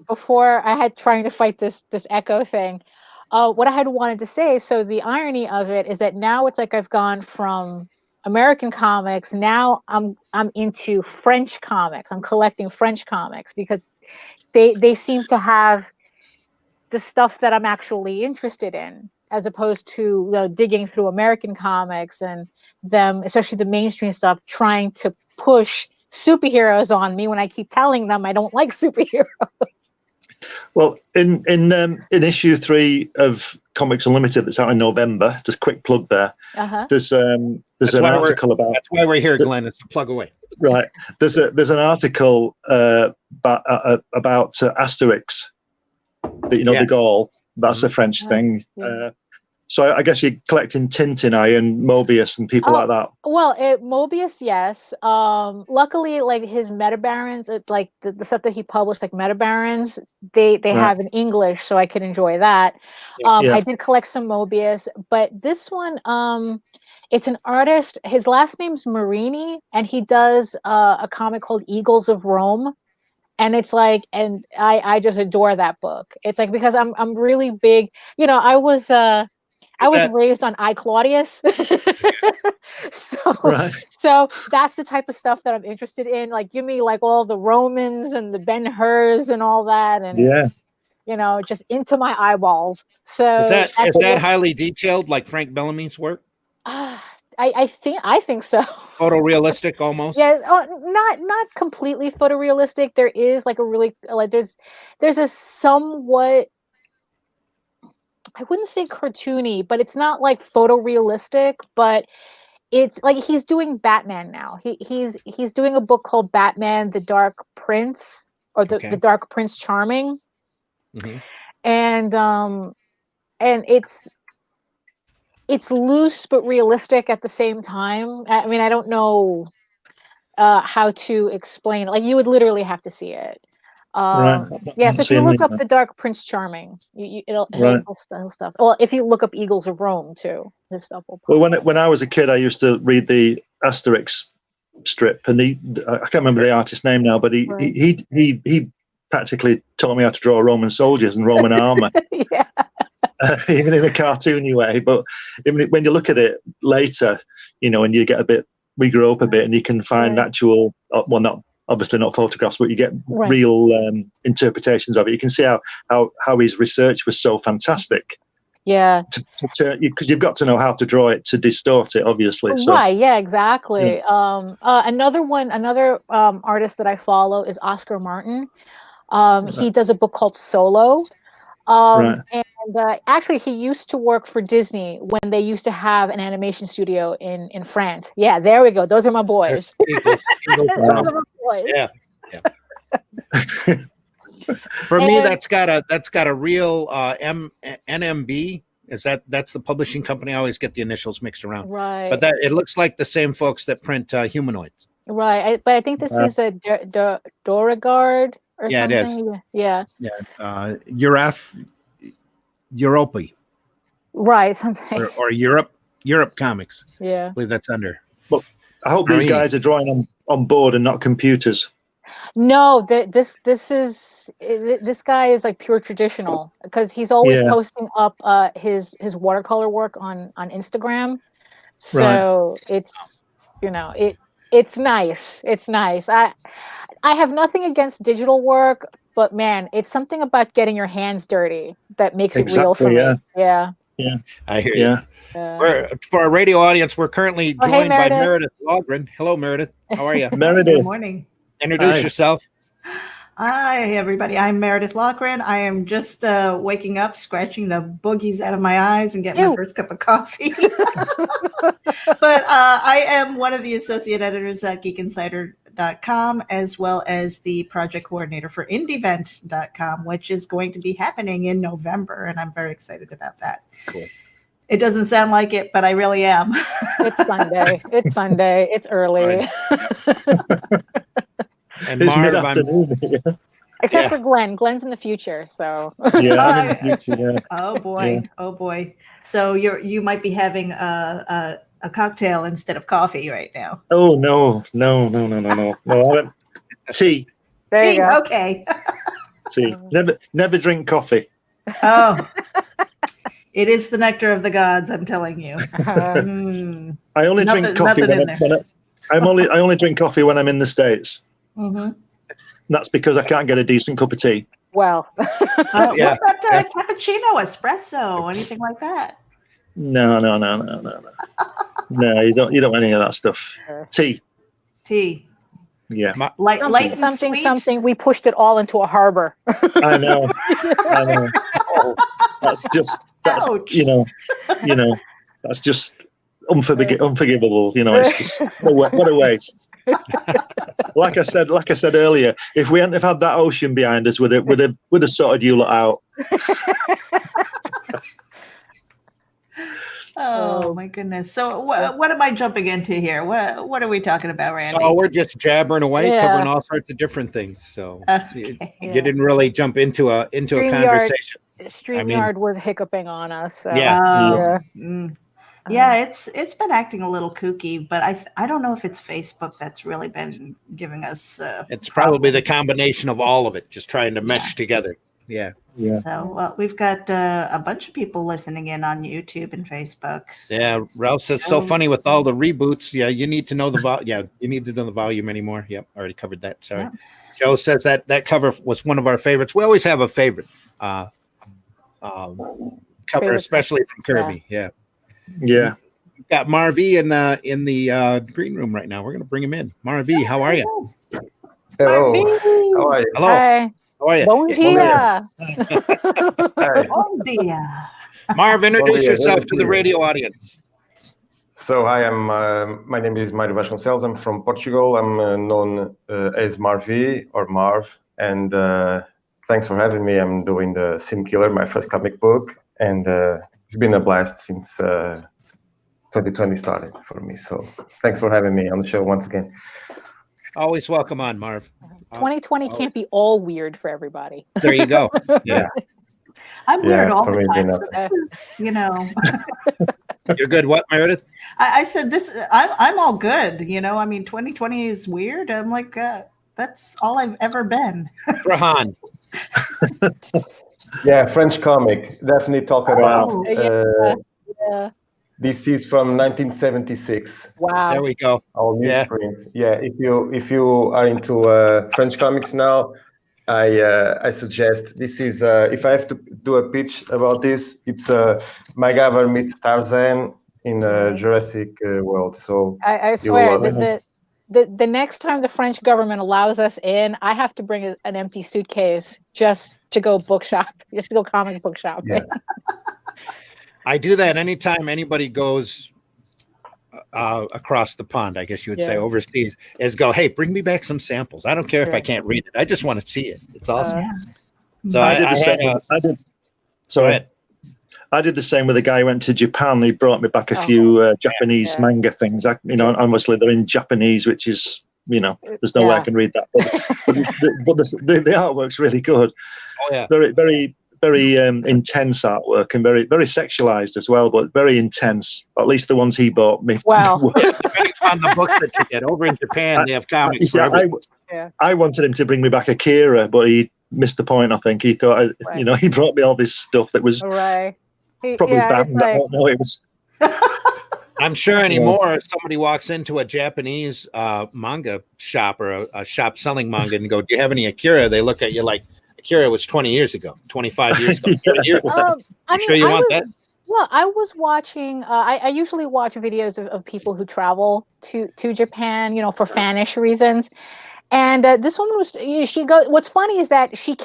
before I had trying to fight this echo thing. What I had wanted to say. So the irony of it is that now it's like I've gone from American comics. Now I'm into French comics. I'm collecting French comics because they seem to have the stuff that I'm actually interested in, as opposed to digging through American comics and them, especially the mainstream stuff, trying to push superheroes on me when I keep telling them I don't like superheroes. Well, in issue 3 of Comics Unlimited that's out in November, just quick plug there. There's an article about. That's why we're here, Glenn. It's to plug away. Right. There's an article about Asterix. The Gaul. That's a French thing. Yeah. So I guess you're collecting Tintin and Mobius and people like that. Well, Mobius, yes. Luckily, like his Metabarons, like the stuff that he published, like Metabarons, they have in English, so I can enjoy that. I did collect some Mobius, but this one, it's an artist. His last name's Marini, and he does a comic called Eagles of Rome. And it's like, and I just adore that book. It's like, because I'm really big, I was raised on I Claudius. So that's the type of stuff that I'm interested in. Like, give me like all the Romans and the Ben-Hurs and all that. And, just into my eyeballs. So is that highly detailed, like Frank Bellamy's work? I think so. Photorealistic almost. Yeah, not completely photorealistic. There is like a really there's a somewhat, I wouldn't say cartoony, but it's not like photorealistic, but it's like he's doing Batman now. He's doing a book called Batman the Dark Prince, or the Dark Prince Charming. Mm-hmm. And it's loose but realistic at the same time. I mean, I don't know how to explain it. Like, you would literally have to see it. So if you look up the Dark Prince Charming, it'll stuff. Well, if you look up Eagles of Rome too, his stuff will pop. Well, when I was a kid, I used to read the Asterix strip, and I can't remember the artist's name now, but he practically taught me how to draw Roman soldiers and Roman armor. Yeah. Even in a cartoony way, but when you look at it later, and you get we grow up a bit, and you can find actual, well, not obviously not photographs, but you get real interpretations of it. You can see how his research was so fantastic. Yeah, because you've got to know how to draw it to distort it, obviously. So. Right. Yeah. Exactly. Yeah. Another artist that I follow is Oscar Martin. He does a book called Solo. And actually he used to work for Disney when they used to have an animation studio in France. Yeah, there we go. Those are my boys. Those are my boys. Yeah. For me, that's got a real NMB. That's the publishing company? I always get the initials mixed around. Right. But it looks like the same folks that print Humanoids. Right. But I think this is a Doragard or yeah, something. It is. Yeah. Yeah. Europa. Right. Something. Or Europe Comics. Yeah. I believe that's under. Well, I hope these guys are drawing on board and not computers. No, this guy is like pure traditional because he's always posting up his watercolor work on Instagram. So it's it's nice. It's nice. I have nothing against digital work, but man, it's something about getting your hands dirty that makes it real for me. Yeah. I hear you. For our radio audience, we're currently joined by Meredith Logren. Hello, Meredith. How are you? Meredith. Good morning. Introduce yourself. Hi, everybody. I'm Meredith Logren. I am just waking up, scratching the boogies out of my eyes and getting my first cup of coffee. But I am one of the associate editors at geekinsider.com, as well as the project coordinator for indievent.com, which is going to be happening in November. And I'm very excited about that. Cool. It doesn't sound like it, but I really am. It's Sunday. It's Sunday. It's early. And it's Marv, mid-afternoon. Except for Glenn. Glenn's in the future, so. Yeah, I'm in the future, yeah. Oh boy. Yeah. Oh boy. So you might be having a cocktail instead of coffee right now. Oh no. Tea. There you go. Okay. Tea. Never drink coffee. Oh. It is the nectar of the gods, I'm telling you. I only drink coffee I only drink coffee when I'm in the States. Mm-hmm. That's because I can't get a decent cup of tea. Well, what about cappuccino, espresso, anything like that? No. No, you don't want any of that stuff. Tea. Yeah. Light something. We pushed it all into a harbor. I know. Oh, that's just unforgivable. It's just what a waste. Like I said earlier, if we hadn't have had that ocean behind us, would have sorted you lot out. Oh my goodness! So what am I jumping into here? What are we talking about, Randy? Oh, we're just jabbering away, covering all sorts of different things. So you didn't really jump into a conversation. StreamYard was hiccuping on us. So. Yeah, it's been acting a little kooky, but I don't know if it's Facebook that's really been giving us. It's probably the combination of all of it, just trying to mesh together. Yeah. So we've got a bunch of people listening in on YouTube and Facebook. So. Yeah, Ralph says so funny with all the reboots. Yeah, you need to know the you need to know the volume anymore. Yep, already covered that. Sorry. Yeah. Joe says that cover was one of our favorites. We always have a favorite cover, especially from Kirby. Yeah. We've got Marv-E in the green room right now. We're going to bring him in. Marv-E, how are you? Hello. How are you? Hello. Hi. How are you? Bon dia. Bon dia. Marv, introduce yourself to the radio audience. So I am. My name is Mário Vasconcelos. I'm from Portugal. I'm known as Marv-E or Marv. And thanks for having me. I'm doing the Sim Killer, my first comic book, and it's been a blast since 2020 started for me. So thanks for having me on the show once again. Always welcome on, Marv. 2020 can't be all weird for everybody. There you go. Yeah. I'm weird all the time. So this is, You're good. What, Meredith? I said this. I'm all good. I mean, 2020 is weird. I'm like, that's all I've ever been. Rahan. Yeah, French comic. Definitely talk about. This is from 1976. Wow. There we go. Our newsprint. Yeah, if you are into French comics now, I suggest this is. If I have to do a pitch about this, it's MacGyver meets Tarzan in Jurassic World. So I swear the next time the French government allows us in, I have to bring an empty suitcase just to go comic book shopping. Yeah. I do that anytime anybody goes across the pond, I guess you would say overseas, is go, hey, bring me back some samples. I don't care if I can't read it. I just want to see it. It's awesome. So I did the same. Sorry. I did the same with a guy who went to Japan. He brought me back a few Japanese manga things. Obviously they're in Japanese, which is, there's no way I can read that. But the artwork's really good. Oh yeah. Very, very, very intense artwork and very, very sexualized as well, but very intense. At least the ones he bought me. Wow. Depending on the books that you get. Over in Japan, they have comics for everything. I wanted him to bring me back Akira, but he missed the point. I think he thought, he brought me all this stuff that was probably banned. I don't know. It was. I'm sure anymore, if somebody walks into a Japanese manga shop or a shop selling manga and go, "Do you have any Akira?" They look at you like, "Akira was 20 years ago, 25 years ago, 30 years ago." I'm sure you want that. Well, I was watching. I usually watch videos of people who travel to Japan, for fanish reasons. And this woman was. She goes. What's funny is that she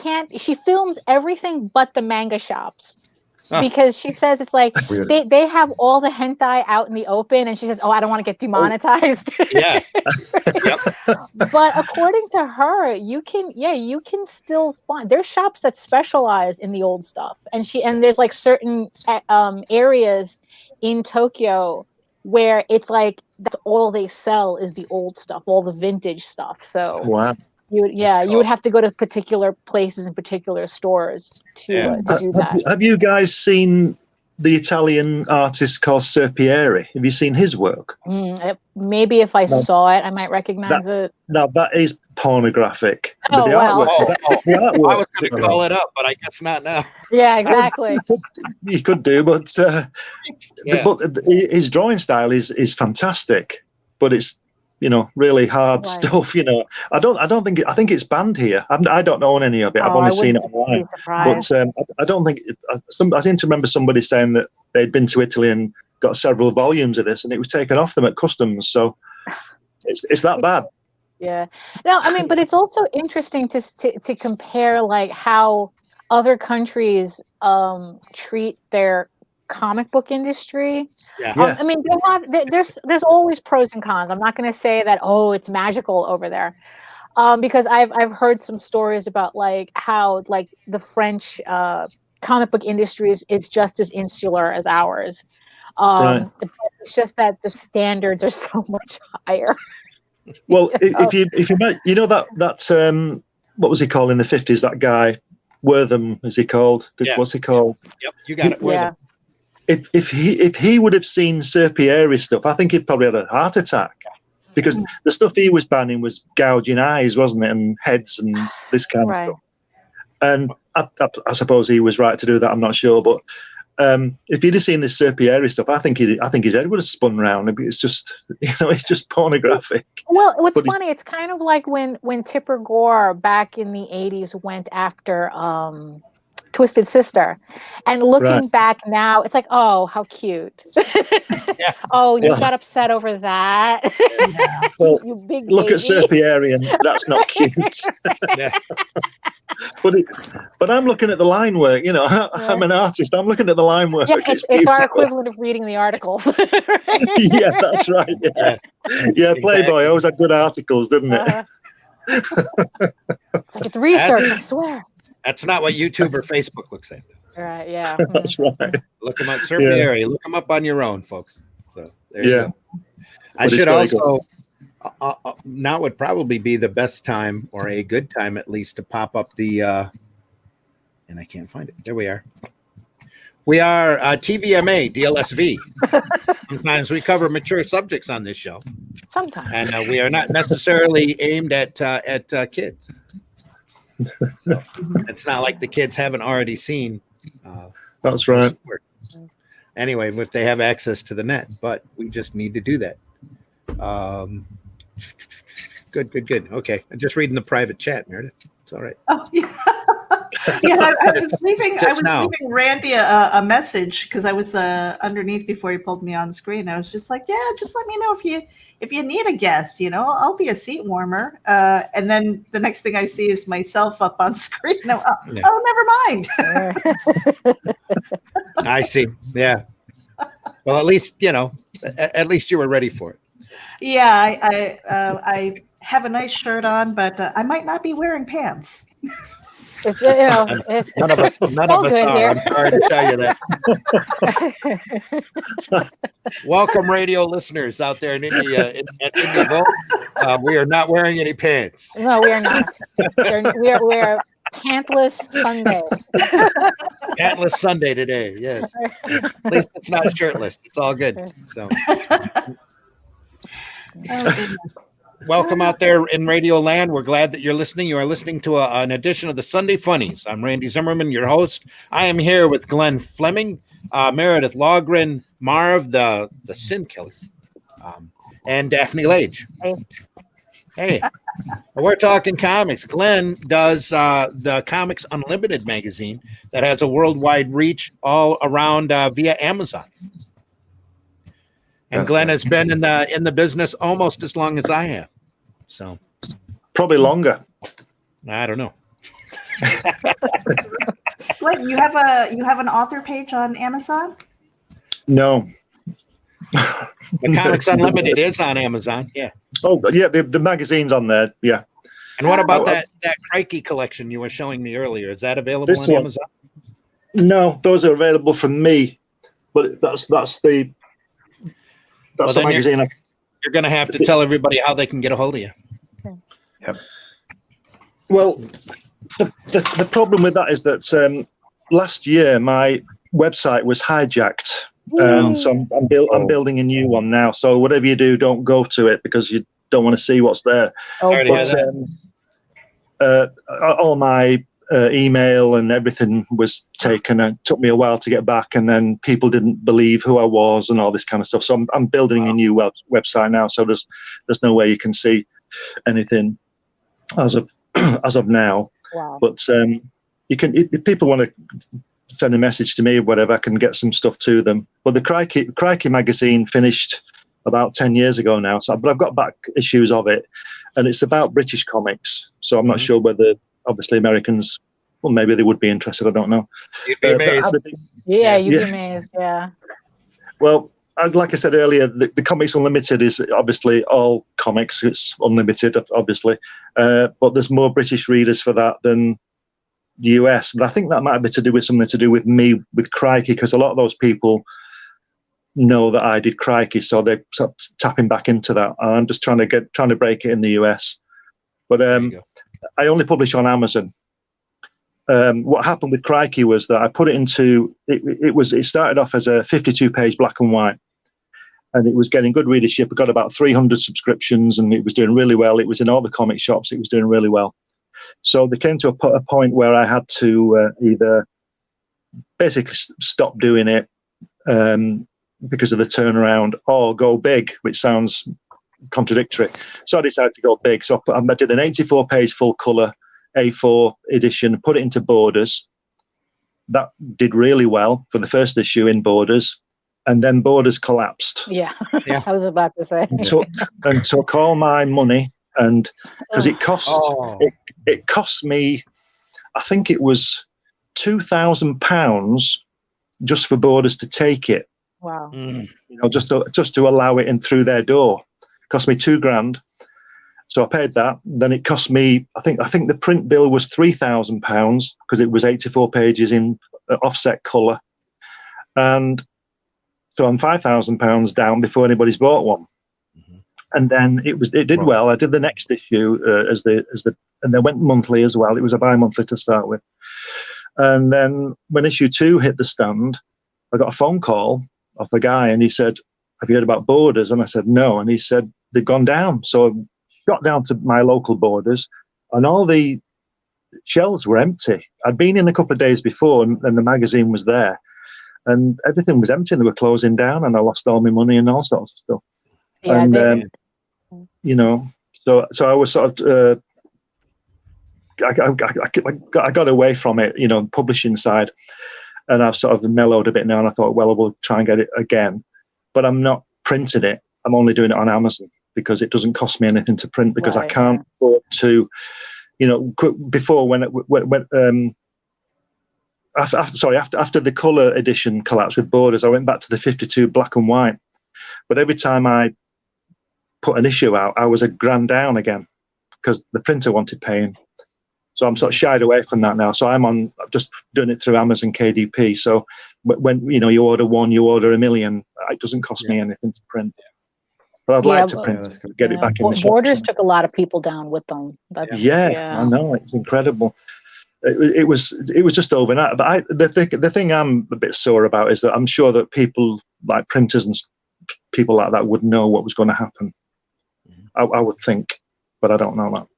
films everything but the manga shops. Because she says it's like they have all the hentai out in the open, and she says, "Oh, I don't want to get demonetized." Yeah. But according to her, you can still find there's shops that specialize in the old stuff, and there's like certain areas in Tokyo where it's like that's all they sell is the old stuff, all the vintage stuff. So wow. You would have to go to particular places and particular stores to do that. Have you guys seen the Italian artist called Serpieri? Have you seen his work? Maybe if I saw it, I might recognize it. Now that is pornographic. Oh, the wow. artwork, I was going to call it up, but I guess not now. Yeah, exactly. You could do, but his drawing style is fantastic. But it's really hard stuff. I think it's banned here. I don't own any of it. I've only seen it online. But I don't think. I seem to remember somebody saying that they'd been to Italy and got several volumes of this, and it was taken off them at customs. So it's that bad. Yeah. No, I mean, but it's also interesting to compare like how other countries treat their comic book industry. I mean, there's always pros and cons. I'm not going to say that it's magical over there, because I've heard some stories about like how like the French comic book industry is just as insular as ours. It's just that the standards are so much higher. Well, if you met, that what was he called in the 50s? That guy Wortham, is he called? What's he called? Yep, you got it. Wortham. If he would have seen Serpieri stuff, I think he'd probably had a heart attack, because the stuff he was banning was gouging eyes, wasn't it, and heads and this kind of stuff. And I suppose he was right to do that. I'm not sure, but if he'd have seen this Serpieri stuff, I think his head would have spun round. It's just it's just pornographic. Well, what's funny, it's kind of like when Tipper Gore back in the 80s went after Twisted Sister, and looking back now, it's like, oh, how cute. Oh, you got upset over that. Well, you big look baby. at Serpieri, and that's not cute. But I'm looking at the line work. I'm an artist. I'm looking at the line work. Yeah, it's our equivalent of reading the articles. Yeah, that's right. Yeah, Playboy always had good articles, didn't it? It's like it's research, I swear. That's not what YouTube or Facebook looks like. Right, yeah. That's right. Look them up, Serpieri. Look them up on your own, folks. So there you go. I should also, now would probably be the best time, or a good time at least, to pop up the, and I can't find it. There we are. We are TVMA, DLSV. Sometimes we cover mature subjects on this show. Sometimes. And we are not necessarily aimed at kids. So it's not like the kids haven't already seen. That's right. Anyway, if they have access to the net, but we just need to do that. Good. Okay. I'm just reading the private chat, Meredith. It's all right. Oh, yeah. I was leaving Randy a message because I was underneath before he pulled me on screen. I was just like, just let me know if you need a guest, I'll be a seat warmer. And then the next thing I see is myself up on screen. Oh, never mind. I see. Yeah. Well, at least at least you were ready for it. Yeah, I have a nice shirt on, but I might not be wearing pants. It's, None of us are. Here. I'm sorry to tell you that. Welcome, radio listeners out there in India. We are not wearing any pants. No, we are not. We are pantless Sunday. Pantless Sunday today. Yes. At least it's not shirtless. It's all good. So. Oh, goodness. Welcome out there in Radio Land. We're glad that you're listening. You are listening to an edition of the Sunday Funnies. I'm Randy Zimmerman, your host. I am here with Glenn Fleming, Meredith Logren, Marv, the Sin Killer, and Daphne Lage. Hey, we're talking comics. Glenn does the Comics Unlimited magazine that has a worldwide reach all around via Amazon. And Glenn has been in the business almost as long as I have. So probably longer. I don't know. Wait, you have an author page on Amazon? No. The Comics Unlimited is on Amazon. Yeah. Oh, yeah. The magazine's on there. Yeah. And what about that Crikey collection you were showing me earlier? Is that available on Amazon? No, those are available from me. But that's the magazine. You're going to have to tell everybody how they can get a hold of you. Yep. Well, the problem with that is that last year my website was hijacked, so I'm building a new one now. So whatever you do, don't go to it because you don't want to see what's there. All my email and everything was taken. It took me a while to get back, and then people didn't believe who I was and all this kind of stuff. So I'm building a new website now. So there's no way you can see anything as of now. Wow. But you can, if people want to send a message to me or whatever, I can get some stuff to them. But the Crikey magazine finished about 10 years ago now. But I've got back issues of it, and it's about British comics. So I'm not sure whether. Obviously, Americans, well, maybe they would be interested. I don't know. You'd be amazed. You'd be amazed. Yeah. Well, like I said earlier, the Comics Unlimited is obviously all comics. It's unlimited, obviously. But there's more British readers for that than US. But I think that might be something to do with me, with Crikey, because a lot of those people know that I did Crikey. So they're sort of tapping back into that. And I'm just trying to break it in the US. But I only publish on Amazon. What happened with Crikey was that I put it into it started off as a 52-page black and white, and it was getting good readership. It got about 300 subscriptions, and it was doing really well. It was in all the comic shops. It was doing really well. So they came to a point where I had to either basically stop doing it because of the turnaround, or go big, which sounds contradictory. So I decided to go big. So I did an 84-page full color A4 edition, put it into Borders. That did really well for the first issue in Borders, and then Borders collapsed. Yeah. I was about to say. Took all my money, and because it cost me, I think it was £2,000 just for Borders to take it. Wow. Just to allow it in through their door. Cost me $2,000, so I paid that. Then it cost me, I think the print bill was £3,000 because it was 84 pages in offset colour, and so I'm £5,000 down before anybody's bought one. And then it did well. I did the next issue and they went monthly as well. It was a bi-monthly to start with, and then when issue 2 hit the stand, I got a phone call off the guy, and he said, "Have you heard about Borders?" And I said, "No." And he said, "They've gone down." So I got down to my local Borders, and all the shelves were empty. I'd been in a couple of days before, and the magazine was there, and everything was empty. They were closing down, and I lost all my money and all sorts of stuff. Yeah, and so I was sort of I got away from it, publishing side, and I've sort of mellowed a bit now. And I thought, well, we'll try and get it again, but I'm not printing it. I'm only doing it on Amazon because it doesn't cost me anything to print, because I can't afford to, before when after the colour edition collapsed with borders, I went back to the 52 black and white. But every time I put an issue out, I was a grand down again because the printer wanted paying. So I'm sort of shied away from that now. So I'm just doing it through Amazon KDP. So when you order one, you order 1 million. It doesn't cost me anything to print. But I'd like to print, get it back in the shop. Borders took a lot of people down with them. I know, it's incredible. It was just overnight. But the thing I'm a bit sore about is that I'm sure that people like printers and people like that would know what was going to happen. I would think, but I don't know that.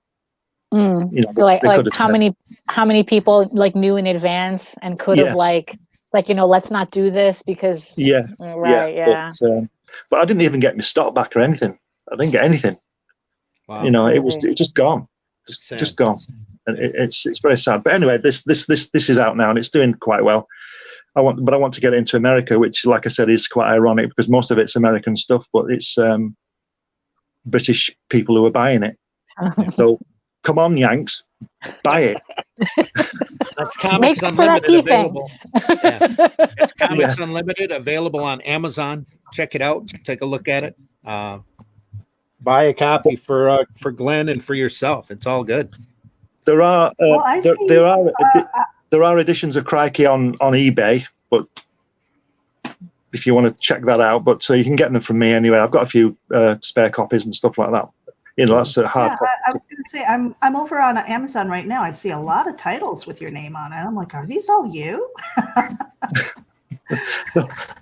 How many people like knew in advance and could have let's not do this because But I didn't even get my stock back or anything. I didn't get anything. Wow. It's just gone. Just gone. And it's very sad. But anyway, this is out now and it's doing quite well. I want to get it into America, which, like I said, is quite ironic because most of it's American stuff, but it's British people who are buying it. So come on, Yanks, buy it. That's Comics Unlimited available. It's Comics Unlimited available on Amazon. Check it out. Take a look at it. Buy a copy for Glenn and for yourself. It's all good. There are there are editions of Crikey on eBay, but if you want to check that out, but you can get them from me anyway. I've got a few spare copies and stuff like that. That's a hard copy. I was going to say, I'm over on Amazon right now. I see a lot of titles with your name on it. I'm like, are these all you?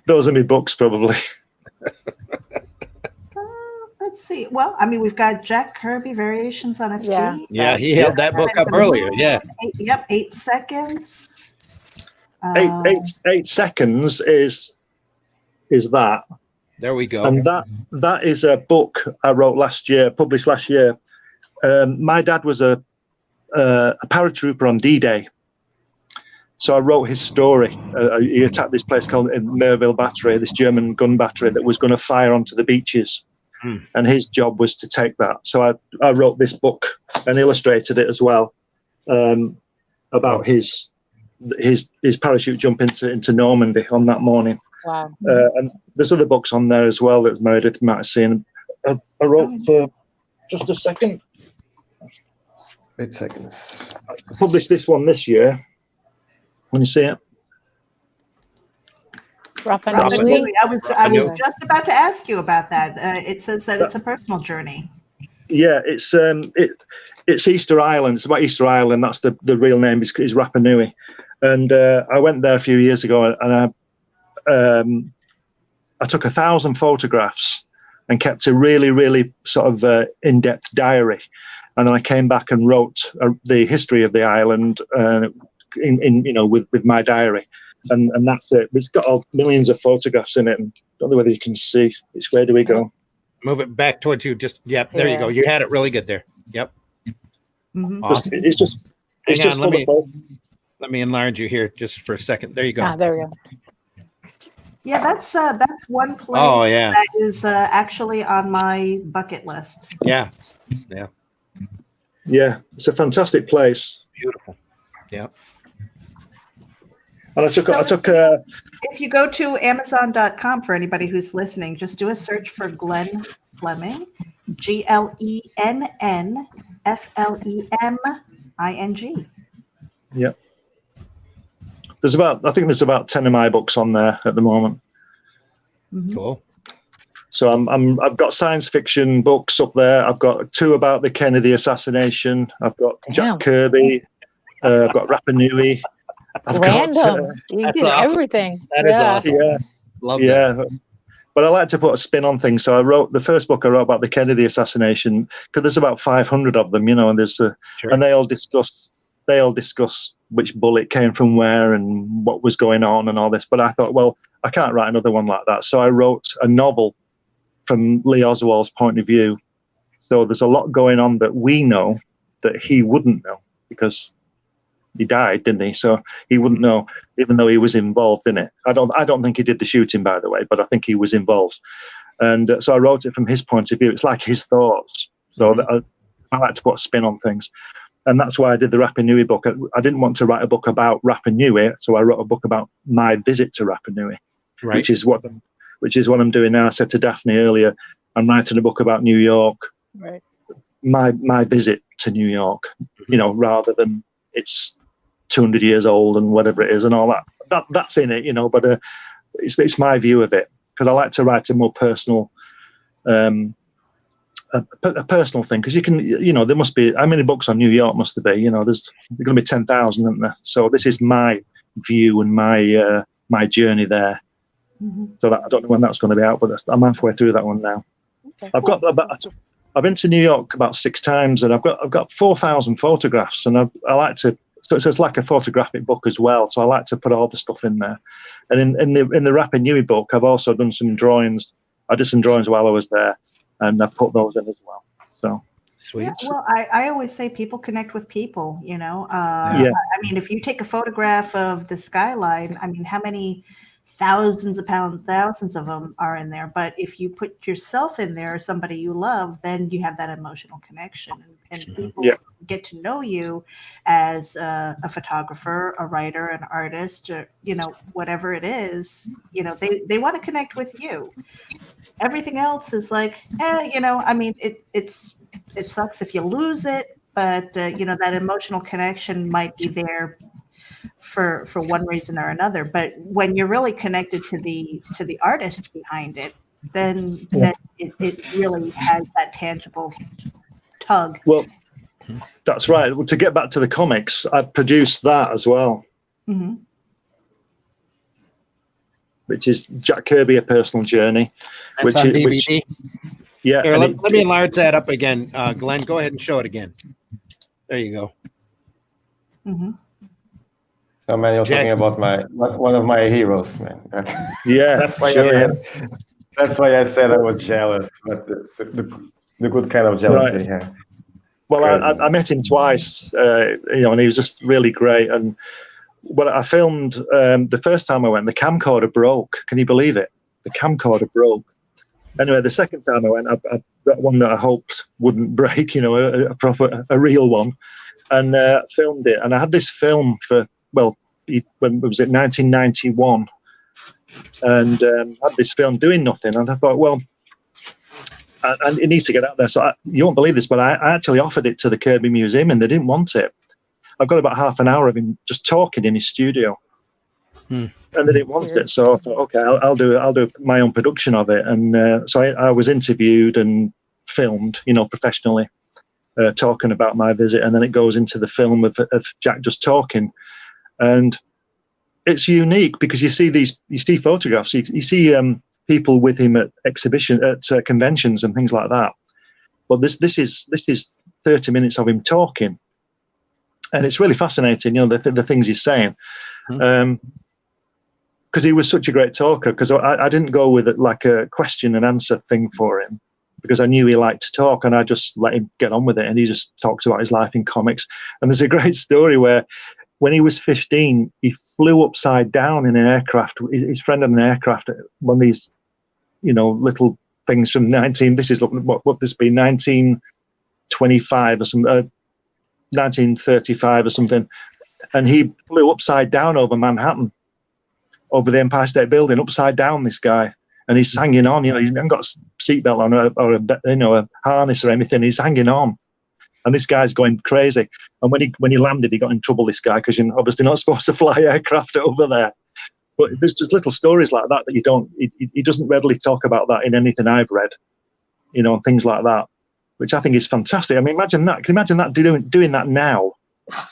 Those are my books, probably. Let's see. Well, I mean, we've got Jack Kirby, Variations on a Feat. Yeah, he held that book up earlier. Yeah. 8 seconds. 8 seconds is that. There we go. And that is a book I wrote published last year. My dad was a paratrooper on D-Day. So I wrote his story. He attacked this place called Merville Battery, this German gun battery that was going to fire onto the beaches. And his job was to take that. So I wrote this book and illustrated it as well, about his parachute jump into Normandy on that morning. Wow. And there's other books on there as well that Meredith might have seen. I wrote for just a second. 8 seconds. I published this one this year. When you see it. I was just about to ask you about that. It says that it's a personal journey. Yeah, it's Easter Island. It's about Easter Island. That's the real name is Rapa Nui. And I went there a few years ago and I took 1,000 photographs and kept a really, really sort of in-depth diary. And then I came back and wrote the history of the island with my diary. And that's it. It's got millions of photographs in it. And I don't know whether you can see. Where do we go? Move it back towards you. There you go. You had it really good there. Yep. Mm-hmm. Awesome. It's just let me enlarge you here just for a second. There you go. There we go. Yeah, that's one place that is actually on my bucket list. Yeah. It's a fantastic place. Beautiful. Yeah. And I took if you go to Amazon.com, for anybody who's listening, just do a search for Glenn Fleming, GLENN FLEMING. Yep. I think there's about 10 of my books on there at the moment. Mm-hmm. Cool. So I've got science fiction books up there. I've got 2 about the Kennedy assassination. I've got Jack Kirby. I've got Rapa Nui. Random. You did everything. That is awesome. Yeah. Love that. But I like to put a spin on things. So I wrote the first book I wrote about the Kennedy assassination because there's about 500 of them, and there's and they all discuss which bullet came from where and what was going on and all this. But I thought, well, I can't write another one like that. So I wrote a novel from Lee Oswald's point of view. So there's a lot going on that we know that he wouldn't know because he died, didn't he? So he wouldn't know, even though he was involved in it. I don't think he did the shooting, by the way, but I think he was involved. And so I wrote it from his point of view. It's like his thoughts. So I like to put a spin on things. And that's why I did the Rapa Nui book. I didn't want to write a book about Rapa Nui, so I wrote a book about my visit to Rapa Nui, Right. which is what I'm doing now. I said to Daphne earlier, I'm writing a book about New York, Right. my visit to New York, rather than it's 200 years old and whatever it is and all that. That's in it, but it's my view of it, because I like to write a more personal, a personal thing, because you can, there must be, how many books on New York must there be? There's going to be 10,000, isn't there? So this is my view and my journey there. Mm-hmm. So that, I don't know when that's going to be out, but I'm halfway through that one now. Okay. I've been to New York about 6 times, and I've got 4,000 photographs, and I like to. So it's like a photographic book as well. So I like to put all the stuff in there. And in the Rapa Nui book, I've also done some drawings. I did some drawings while I was there, and I put those in as well. So Sweet. Yeah, well, I always say people connect with people. Yeah. I mean, if you take a photograph of the skyline, I mean, how many thousands of them are in there? But if you put yourself in there, somebody you love, then you have that emotional connection, and people get to know you as a photographer, a writer, an artist, or whatever it is. They want to connect with you. Everything else is like, I mean, it sucks if you lose it, but that emotional connection might be there for one reason or another. But when you're really connected to the artist behind it, then it really has that tangible tug. Well, that's right. Well, to get back to the comics, I produced that as well. Mm-hmm. Which is Jack Kirby, A Personal Journey. That's on DVD. Yeah. Here, let me enlarge that up again. Glenn, go ahead and show it again. There you go. Mm-hmm. So, man, you're talking about one of my heroes, man. Yeah, that's why that's why I said I was jealous, but the good kind of jealousy. Right. Yeah. Well, I met him twice, and he was just really great. And when I filmed the first time I went, the camcorder broke. Can you believe it? The camcorder broke. Anyway, the second time I went, I got one that I hoped wouldn't break, a real one, and filmed it. And I had this film for, when was it, 1991, and had this film doing nothing. And I thought, well, and it needs to get out there. So you won't believe this, but I actually offered it to the Kirby Museum, and they didn't want it. I've got about half an hour of him just talking in his studio, and they didn't want it. So I thought, okay, I'll do my own production of it. And so I was interviewed and filmed, professionally, talking about my visit, and then it goes into the film of Jack just talking, and it's unique because you see photographs, you see people with him at conventions and things like that. But this is 30 minutes of him talking. And it's really fascinating, the things he's saying, because he was such a great talker. Because I didn't go with it like a question and answer thing for him, because I knew he liked to talk, and I just let him get on with it. And he just talks about his life in comics. And there's a great story where, when he was 15, he flew upside down in an aircraft. His friend had an aircraft, one of these, little things from 1925 or some. 1935 or something, and he flew upside down over Manhattan, over the Empire State Building, upside down, this guy, and he's hanging on. He hasn't got a seatbelt on or a harness or anything. He's hanging on, and this guy's going crazy. And when he landed, he got in trouble. This guy, because you're obviously not supposed to fly aircraft over there. But there's just little stories like that you don't. He doesn't readily talk about that in anything I've read, and things like that, which I think is fantastic. I mean, imagine that. Can you imagine that doing that now,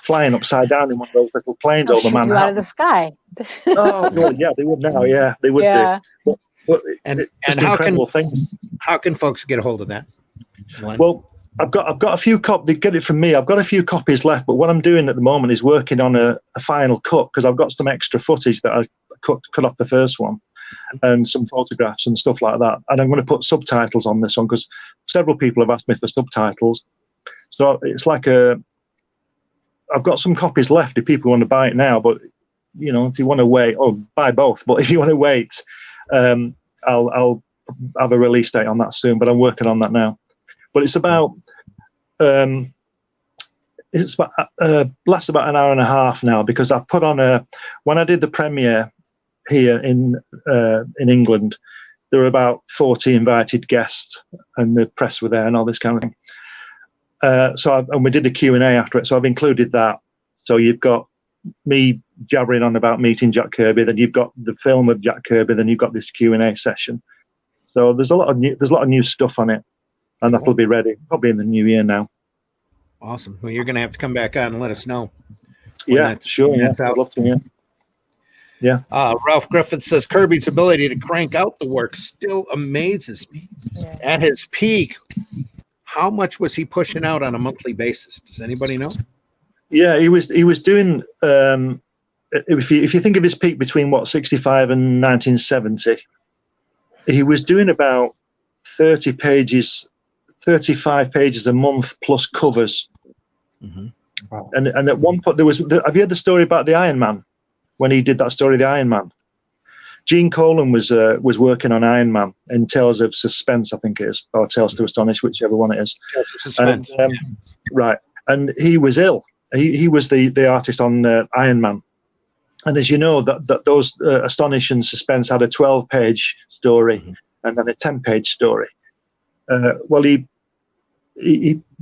flying upside down in one of those little planes over Manhattan? Out of the sky. Oh, well, yeah, they would now. Yeah, they would do. But and how can folks get a hold of that? Well, I've got a few copies. They get it from me. I've got a few copies left, but what I'm doing at the moment is working on a final cut, because I've got some extra footage that I cut off the first one, and some photographs and stuff like that. And I'm going to put subtitles on this one, because several people have asked me for subtitles. So it's like I've got some copies left if people want to buy it now, but if you want to wait, or buy both, but if you want to wait, I'll have a release date on that soon, but I'm working on that now. But it's about it's about lasts about an hour and a half now, because I put on when I did the premiere here in England, there were about 40 invited guests, and the press were there and all this kind of thing. And we did a Q&A after it, so I've included that. So you've got me jabbering on about meeting Jack Kirby, then you've got the film of Jack Kirby, then you've got this Q&A session. So there's a lot of new stuff on it, and that'll be ready probably in the new year now. Awesome. Well, you're going to have to come back on and let us know. Yeah, sure. Yeah, I'd love to. Yeah. Yeah. Ralph Griffith says Kirby's ability to crank out the work still amazes me. Yeah. At his peak, how much was he pushing out on a monthly basis? Does anybody know? Yeah, he was doing. If you think of his peak between 65 and 1970, he was doing about 35 pages a month plus covers. Mm-hmm. Wow. And at one point have you heard the story about the Iron Man? When he did that story, the Iron Man, Gene Colan was working on Iron Man in Tales of Suspense, I think it is, or Tales to Astonish, whichever one it is. Tales of Suspense. Right, and he was ill. He was the artist on Iron Man, and as you know, that those Astonish and Suspense had a 12-page story, mm-hmm. and then a 10-page story.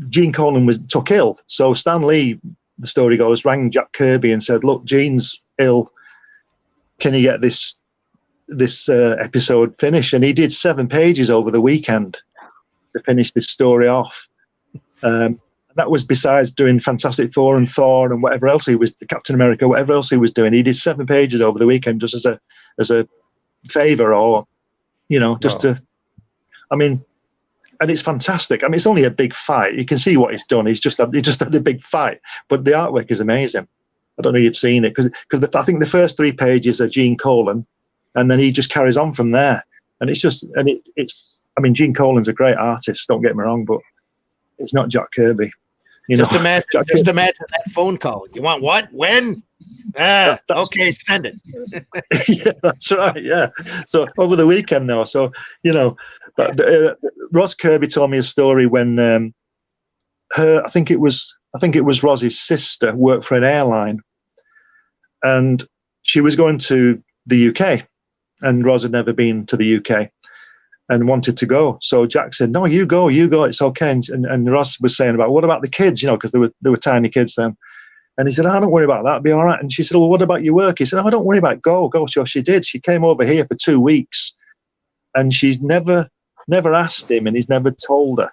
Gene Colan took ill, so Stan Lee, the story goes, rang Jack Kirby and said, "Look, Gene's ill. Can you get this episode finished?" And he did 7 pages over the weekend to finish this story off. That was besides doing Fantastic Four and Thor and whatever else he was, Captain America, whatever else he was doing. He did 7 pages over the weekend just as a favor, or just to. I mean. And it's fantastic. I mean, it's only a big fight. You can see what he's done. He just had a big fight, but the artwork is amazing. I don't know if you've seen it because I think the first 3 pages are Gene Colan, and then he just carries on from there. And it's just it's. I mean, Gene Colan's a great artist. Don't get me wrong, but it's not Jack Kirby. Just imagine that phone call. You want what? When? Okay, send it. Yeah, that's right. Yeah. So over the weekend, though. So Roz Kirby told me a story when I think it was Roz's sister worked for an airline, and she was going to the UK, and Roz had never been to the UK and wanted to go. So Jack said, "No, you go, it's okay." And Roz was saying what about the kids, because there were tiny kids then. And he said, "Oh, don't worry about that, it'll be all right." And she said, "Well, what about your work?" He said, "Oh, don't worry about it. Go." So she did. She came over here for 2 weeks, and she's never asked him, and he's never told her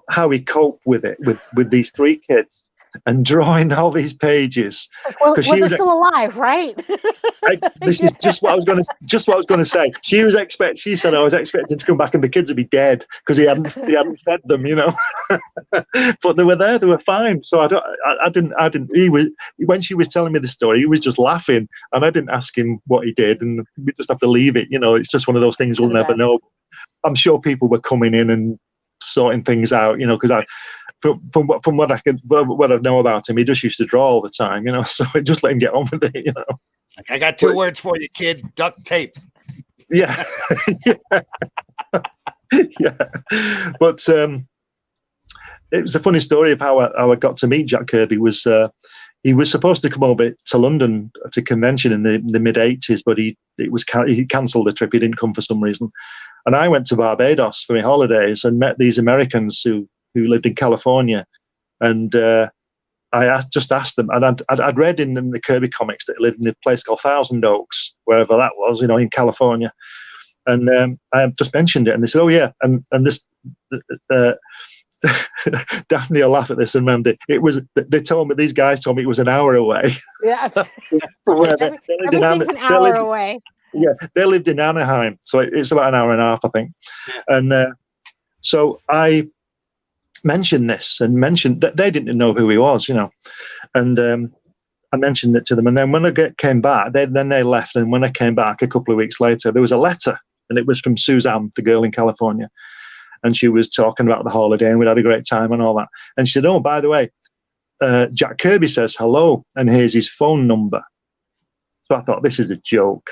how he coped with it with these 3 kids and drawing all these pages. Well, they're still alive, right? This is just what I was going to say. She said I was expecting to come back and the kids would be dead because he hadn't fed them, But they were there, they were fine. So I didn't. When she was telling me the story, he was just laughing, and I didn't ask him what he did, and we just have to leave it. It's just one of those things we'll never know. I'm sure people were coming in and sorting things out, because from what I know about him, he just used to draw all the time, so I just let him get on with it, Like, I got 2 words for you, kid: duct tape. Yeah. Yeah. But it was a funny story of how I got to meet Jack Kirby. He was supposed to come over to London to convention in the mid-80s, but he cancelled the trip. He didn't come for some reason. And I went to Barbados for my holidays and met these Americans who lived in California. And I just asked them, and I'd read in the Kirby comics that he lived in a place called Thousand Oaks, wherever that was, in California. And I just mentioned it, and they said, "Oh yeah," and this Daphne will laugh at this, and Mandy. These guys told me it was an hour away. Yeah, everything's an hour away. Yeah, they lived in Anaheim, so it's about an hour and a half, I think. Yeah. And so I mentioned this and mentioned that they didn't know who he was, and I mentioned it to them. And then when I came back, they left. And when I came back a couple of weeks later, there was a letter, and it was from Suzanne, the girl in California. And she was talking about the holiday, and we'd had a great time and all that. And she said, "Oh, by the way, Jack Kirby says hello, and here's his phone number." So I thought, this is a joke.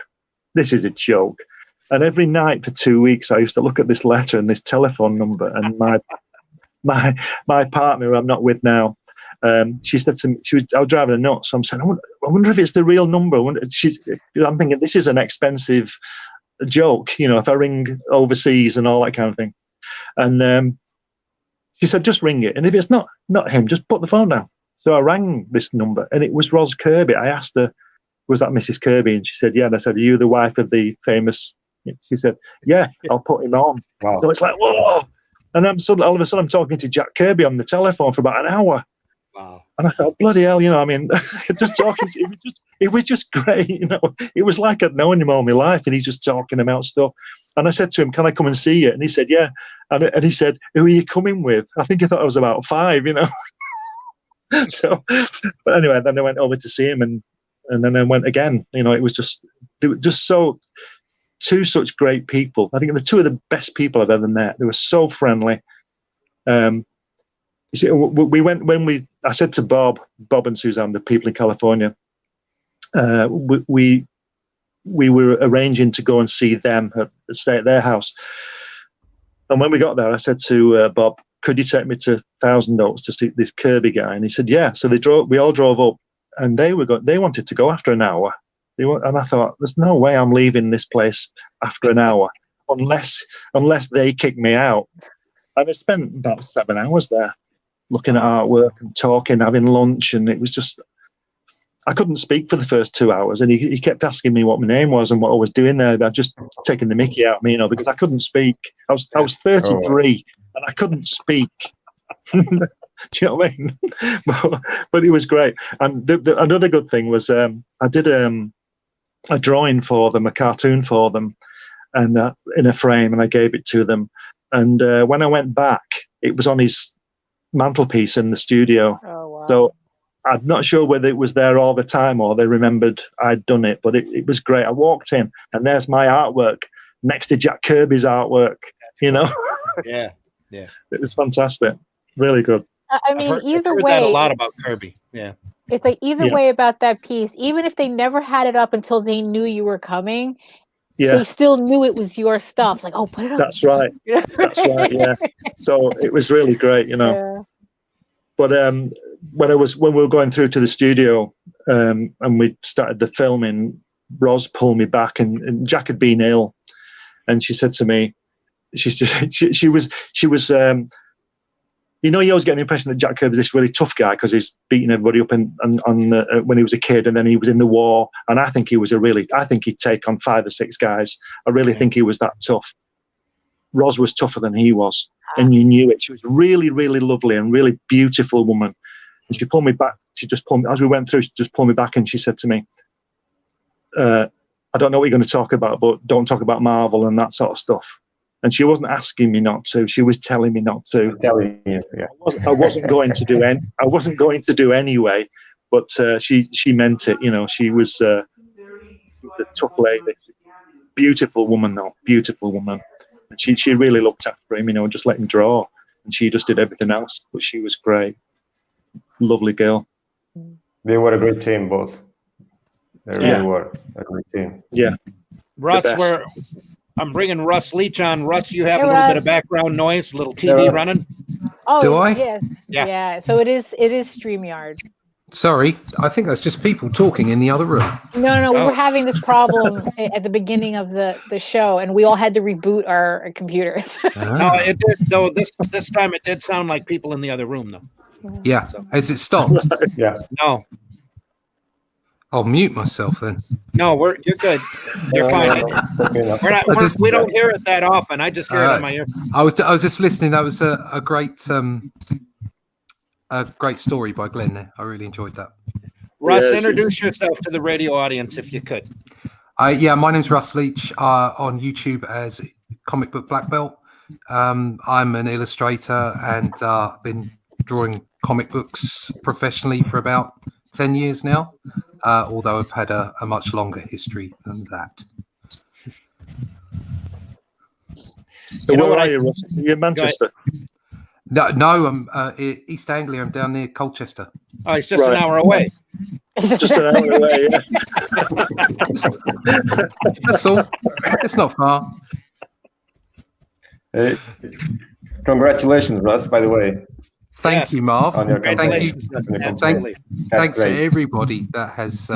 And every night for 2 weeks, I used to look at this letter and this telephone number, and my partner, who I'm not with now, she said to me, I was driving her nuts. So I'm saying, I wonder if it's the real number. I'm thinking this is an expensive joke, you know, if I ring overseas and all that kind of thing. And she said, just ring it. And if it's not him, just put the phone down. So I rang this number and it was Ros Kirby. I asked her, was that Mrs. Kirby? And she said, yeah. And I said, are you the wife of the famous? She said, yeah, I'll put him on. Wow. So it's like, whoa. And all of a sudden I'm talking to Jack Kirby on the telephone for about an hour. Wow. And I thought, bloody hell, you know, I mean, just talking to him, it was just great, you know. It was like I'd known him all my life, and he's just talking about stuff. And I said to him, can I come and see you? And he said, yeah. And he said, who are you coming with? I think he thought I was about 5, you know. So, but anyway, then I went over to see him, and then I went again. You know, it was just, they were just two such great people. I think they're two of the best people I've ever met. They were so friendly. You see, we went I said to Bob and Suzanne, the people in California, we were arranging to go and see them, stay at their house. And when we got there, I said to Bob, could you take me to Thousand Oaks to see this Kirby guy? And he said, yeah. So we all drove up, and they wanted to go after an hour. And I thought, there's no way I'm leaving this place after an hour unless they kick me out. And I spent about 7 hours there, looking at artwork and talking, having lunch, and it was just, I couldn't speak for the first 2 hours, and he kept asking me what my name was and what I was doing there. I'd just taken the mickey out of me, you know, because I couldn't speak. I was 33 and I couldn't speak. Do you know what I mean? But it was great. And another good thing was I did a drawing for them, a cartoon for them, and in a frame, and I gave it to them. And when I went back, it was on his mantelpiece in the studio. Oh, wow. So I'm not sure whether it was there all the time or they remembered I'd done it, but it was great. I walked in and there's my artwork next to Jack Kirby's artwork, you know? Yeah. It was fantastic. Really good. I mean, I've heard that a lot about Kirby. Yeah. It's like either way about that piece, even if they never had it up until they knew you were coming, they still knew it was your stuff. It's like, oh, put it up. That's right. That's right. Yeah. So it was really great, you know. Yeah. But when we were going through to the studio and we started the filming, Ros pulled me back, and Jack had been ill, and she said to me, she was. You know, you always get the impression that Jack Kirby is this really tough guy because he's beating everybody up when he was a kid, and then he was in the war. And I think I think he'd take on 5 or 6 guys. I really think he was that tough. Ros was tougher than he was, and you knew it. She was really, really lovely and really beautiful woman. And she pulled me back. She just pulled me, as we went through, she just pulled me back, and she said to me, I don't know what you're going to talk about, but don't talk about Marvel and that sort of stuff. And she wasn't asking me not to. She was telling me not to. Telling you, yeah. I wasn't going to do I wasn't going to do anyway. But she meant it. You know, she was the tough lady, beautiful woman though, beautiful woman. And she really looked after him. You know, just let him draw, and she just did everything else. But she was great, lovely girl. They were a great team, both. They really were a great team. Yeah, Russ, I'm bringing Russ Leach on. Russ, you have a little bit of background noise, a little TV running. Oh, do I? Yes. Yeah. So it is StreamYard. Sorry, I think that's just people talking in the other room. No, we were having this problem at the beginning of the show, and we all had to reboot our computers. No, it did. Though this time it did sound like people in the other room, though. Yeah. Has it stopped? Yeah. No. I'll mute myself then. No, you're good. You're fine. We don't hear it that often. I just hear it in my ear. I was just listening. That was a great story by Glenn there. I really enjoyed that. Russ, introduce yourself to the radio audience if you could. My name's Russ Leach on YouTube as Comic Book Black Belt. I'm an illustrator and been drawing comic books professionally for about 10 years now, although I've had a much longer history than that. So where are you, Russ? Are you in Manchester? No, I'm East Anglia. I'm down near Colchester. Oh, it's just an hour away. Just an hour away, yeah. That's all. It's not far. Congratulations, Russ, by the way. Thank you, Marv. On your Thank you. Absolutely. Thanks to great. everybody that has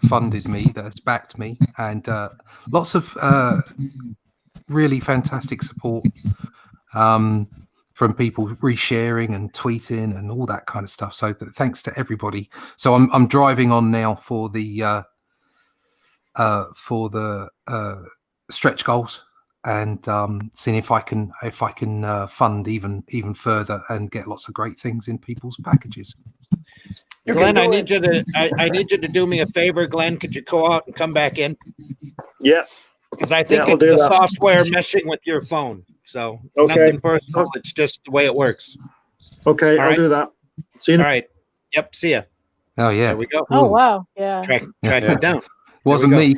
funded me, that has backed me, and lots of really fantastic support from people resharing and tweeting and all that kind of stuff. So thanks to everybody. So I'm driving on now for the stretch goals, and seeing if I can fund even further and get lots of great things in people's packages. Glenn, I need you to do me a favor. Glenn, could you go out and come back in? Yeah. Because I think I'll it's do the that. software meshing with your phone. So nothing personal. It's just the way it works. Okay, I'll do that. See you. All right. Yep. See ya. Oh yeah. There we go. Oh wow. Yeah. Track it down. Wasn't me.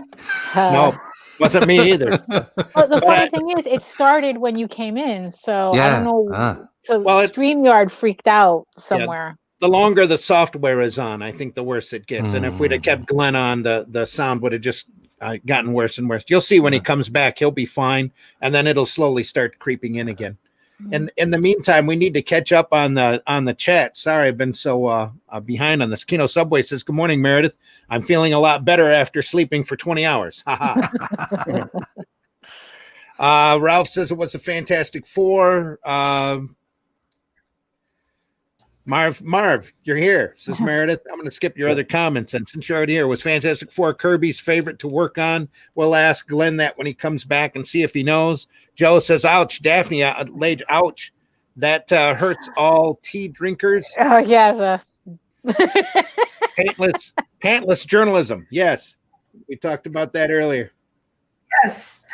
No, wasn't me either. But the funny thing is, it started when you came in, so I don't know. So StreamYard freaked out somewhere. The longer the software is on, I think the worse it gets. And if we'd have kept Glenn on, the sound would have just gotten worse and worse. You'll see when he comes back, he'll be fine, and then it'll slowly start creeping in again. And in the meantime, we need to catch up on the chat. Sorry, I've been so behind on this. Kino Subway says, "Good morning, Meredith. I'm feeling a lot better after sleeping for 20 hours." Ralph says it was a Fantastic Four. Marv, you're here, says Meredith. I'm going to skip your other comments. And since you're already here, was Fantastic Four Kirby's favorite to work on? We'll ask Glenn that when he comes back and see if he knows. Joe says, ouch, Daphne, Lage, ouch. That hurts all tea drinkers. Oh, yeah. Pantless journalism. Yes. We talked about that earlier. Yes.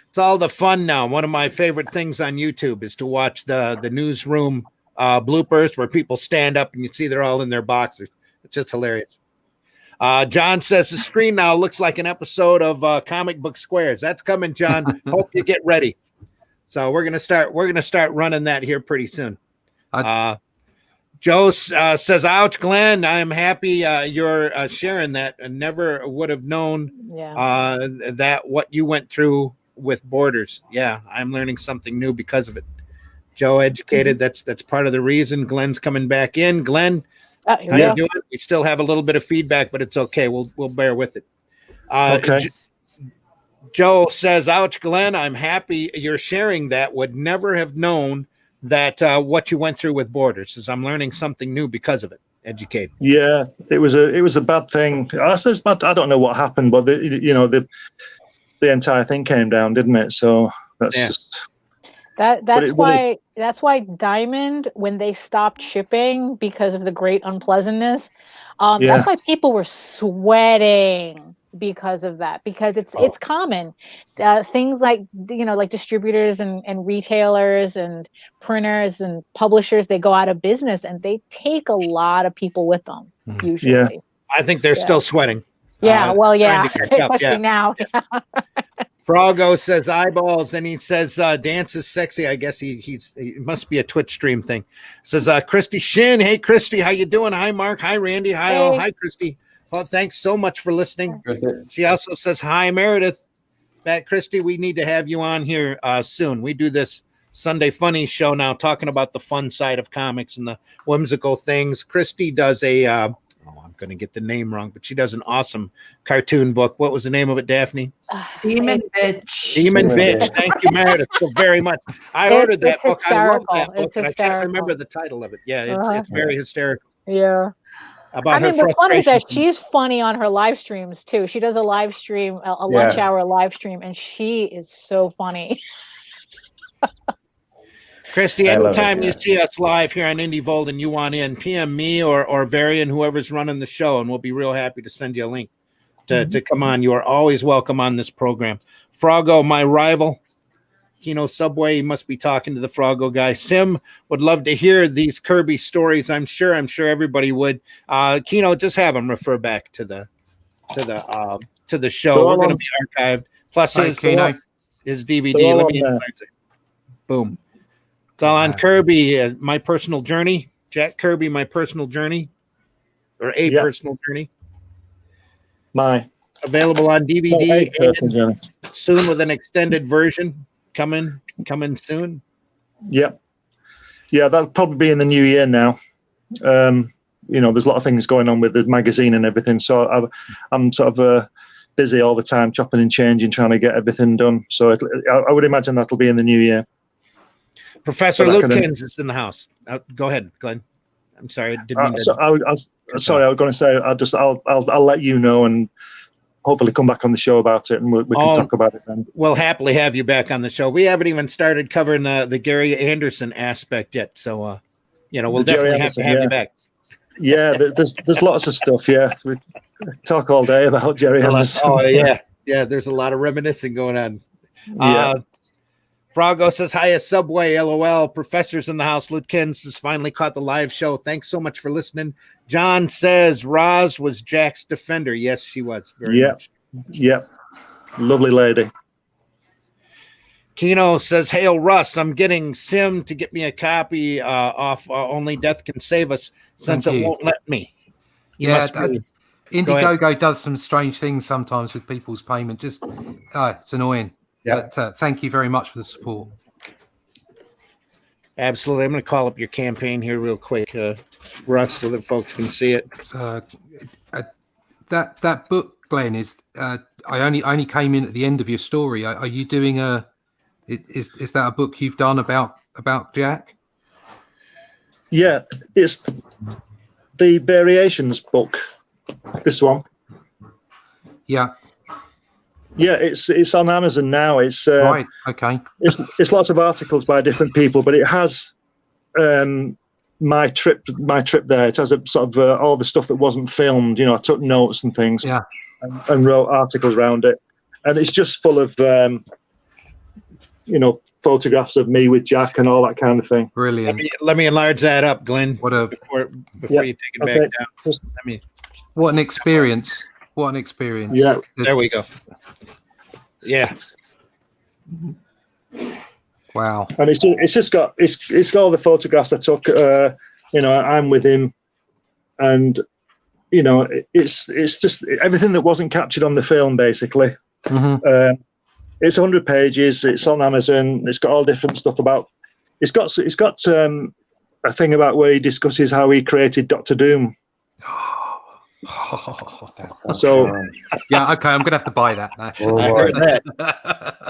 It's all the fun now. One of my favorite things on YouTube is to watch the newsroom bloopers where people stand up and you see they're all in their boxers. It's just hilarious. John says the screen now looks like an episode of Comic Book Squares. That's coming, John. Hope you get ready. So we're gonna start running that here pretty soon. Joe says, ouch, Glenn. I am happy you're sharing that. I never would have known that what you went through with Borders. Yeah, I'm learning something new because of it. Joe educated. That's part of the reason Glenn's coming back in. Glenn, how you doing? We still have a little bit of feedback, but it's okay. We'll bear with it. Okay. Joe says, ouch, Glenn. I'm happy you're sharing that. Would never have known that what you went through with Borders. Says I'm learning something new because of it. Educated. Yeah, it was a bad thing. I don't know what happened, but the entire thing came down, didn't it? So that's just. That's why Diamond, when they stopped shipping because of the great unpleasantness, that's why people were sweating because of that, because it's common. Things like like distributors and retailers and printers and publishers, they go out of business and they take a lot of people with them usually. Yeah, I think they're still sweating. Yeah, especially now. Froggo says eyeballs, and he says dance is sexy. I guess he must be a Twitch stream thing. Says Christy Shin, hey Christy, how you doing? Hi Mark, hi Randy, hi all, hi Christy. Well, thanks so much for listening. She also says hi Meredith. That Christy, we need to have you on here soon. We do this Sunday Funny show now, talking about the fun side of comics and the whimsical things. Christy does a I'm going to get the name wrong, but she does an awesome cartoon book. What was the name of it, Daphne? Demon Bitch. Demon Bitch. Thank you, Meredith, so very much. I ordered that book. Hysterical. I love that book, and I can't remember the title of it. Yeah, it's very hysterical. Yeah. About her what's funny is that she's funny on her live streams, too. She does a live stream, a lunch hour live stream, and she is so funny. Christy, anytime you see us live here on Indie Volt and you want in, PM me or Varian, whoever's running the show, and we'll be real happy to send you a link to come on. You are always welcome on this program. Froggo, my rival, Kino Subway, you must be talking to the Froggo guy. Sim would love to hear these Kirby stories. I'm sure everybody would. Kino, just have him refer back to the show. We're going to be archived. Plus his DVD. Let me boom. It's all on Kirby, My Personal Journey. Jack Kirby, My Personal Journey. Or Personal Journey. Available on DVD. Soon with an extended version. Coming soon. Yep. Yeah, that'll probably be in the new year now. You know, there's a lot of things going on with the magazine and everything, so I'm sort of busy all the time, chopping and changing, trying to get everything done. So I would imagine that'll be in the new year. Professor Lutkins is in the house. Go ahead, Glenn. I'm sorry, I didn't mean to. Sorry, I was going to say I'll let you know and hopefully come back on the show about it, and we can talk about it then. We'll happily have you back on the show. We haven't even started covering the Gary Anderson aspect yet, so you know, we'll definitely have to have you back. Yeah, there's lots of stuff. Yeah, we talk all day about Jerry Anderson. Oh yeah. There's a lot of reminiscing going on. Yeah. Froggo says, hiya, Subway, LOL. Professor's in the house. Lutkins has finally caught the live show. Thanks so much for listening. John says, Roz was Jack's defender. Yes, she was. Very much. Yep. Lovely lady. Kino says, hail, Russ. I'm getting Sim to get me a copy Only Death Can Save Us since it won't let me. Indiegogo does some strange things sometimes with people's payment. Just, it's annoying. Yeah. But thank you very much for the support. Absolutely. I'm going to call up your campaign here real quick, Russ, so that folks can see it. That book, Glenn, is I only came in at the end of your story. Are you doing is that a book you've done about Jack? Yeah, it's the Variations book. This one. Yeah. Yeah, it's on Amazon now. It's right. Okay. It's lots of articles by different people, but it has my trip there. It has a sort of all the stuff that wasn't filmed. You know, I took notes and things. Yeah. And wrote articles around it, and it's just full of photographs of me with Jack and all that kind of thing. Brilliant. Let me enlarge that up, Glenn. Before you take it back down. What an experience. What an experience. Yeah. There we go. Yeah. Wow. And it's got all the photographs I took. I'm with him, and it's just everything that wasn't captured on the film, basically. Mm-hmm. It's 100 pages. It's on Amazon. It's got all different stuff about. It's got a thing about where he discusses how he created Doctor Doom. So yeah, okay, I'm gonna have to buy that now. I heard that.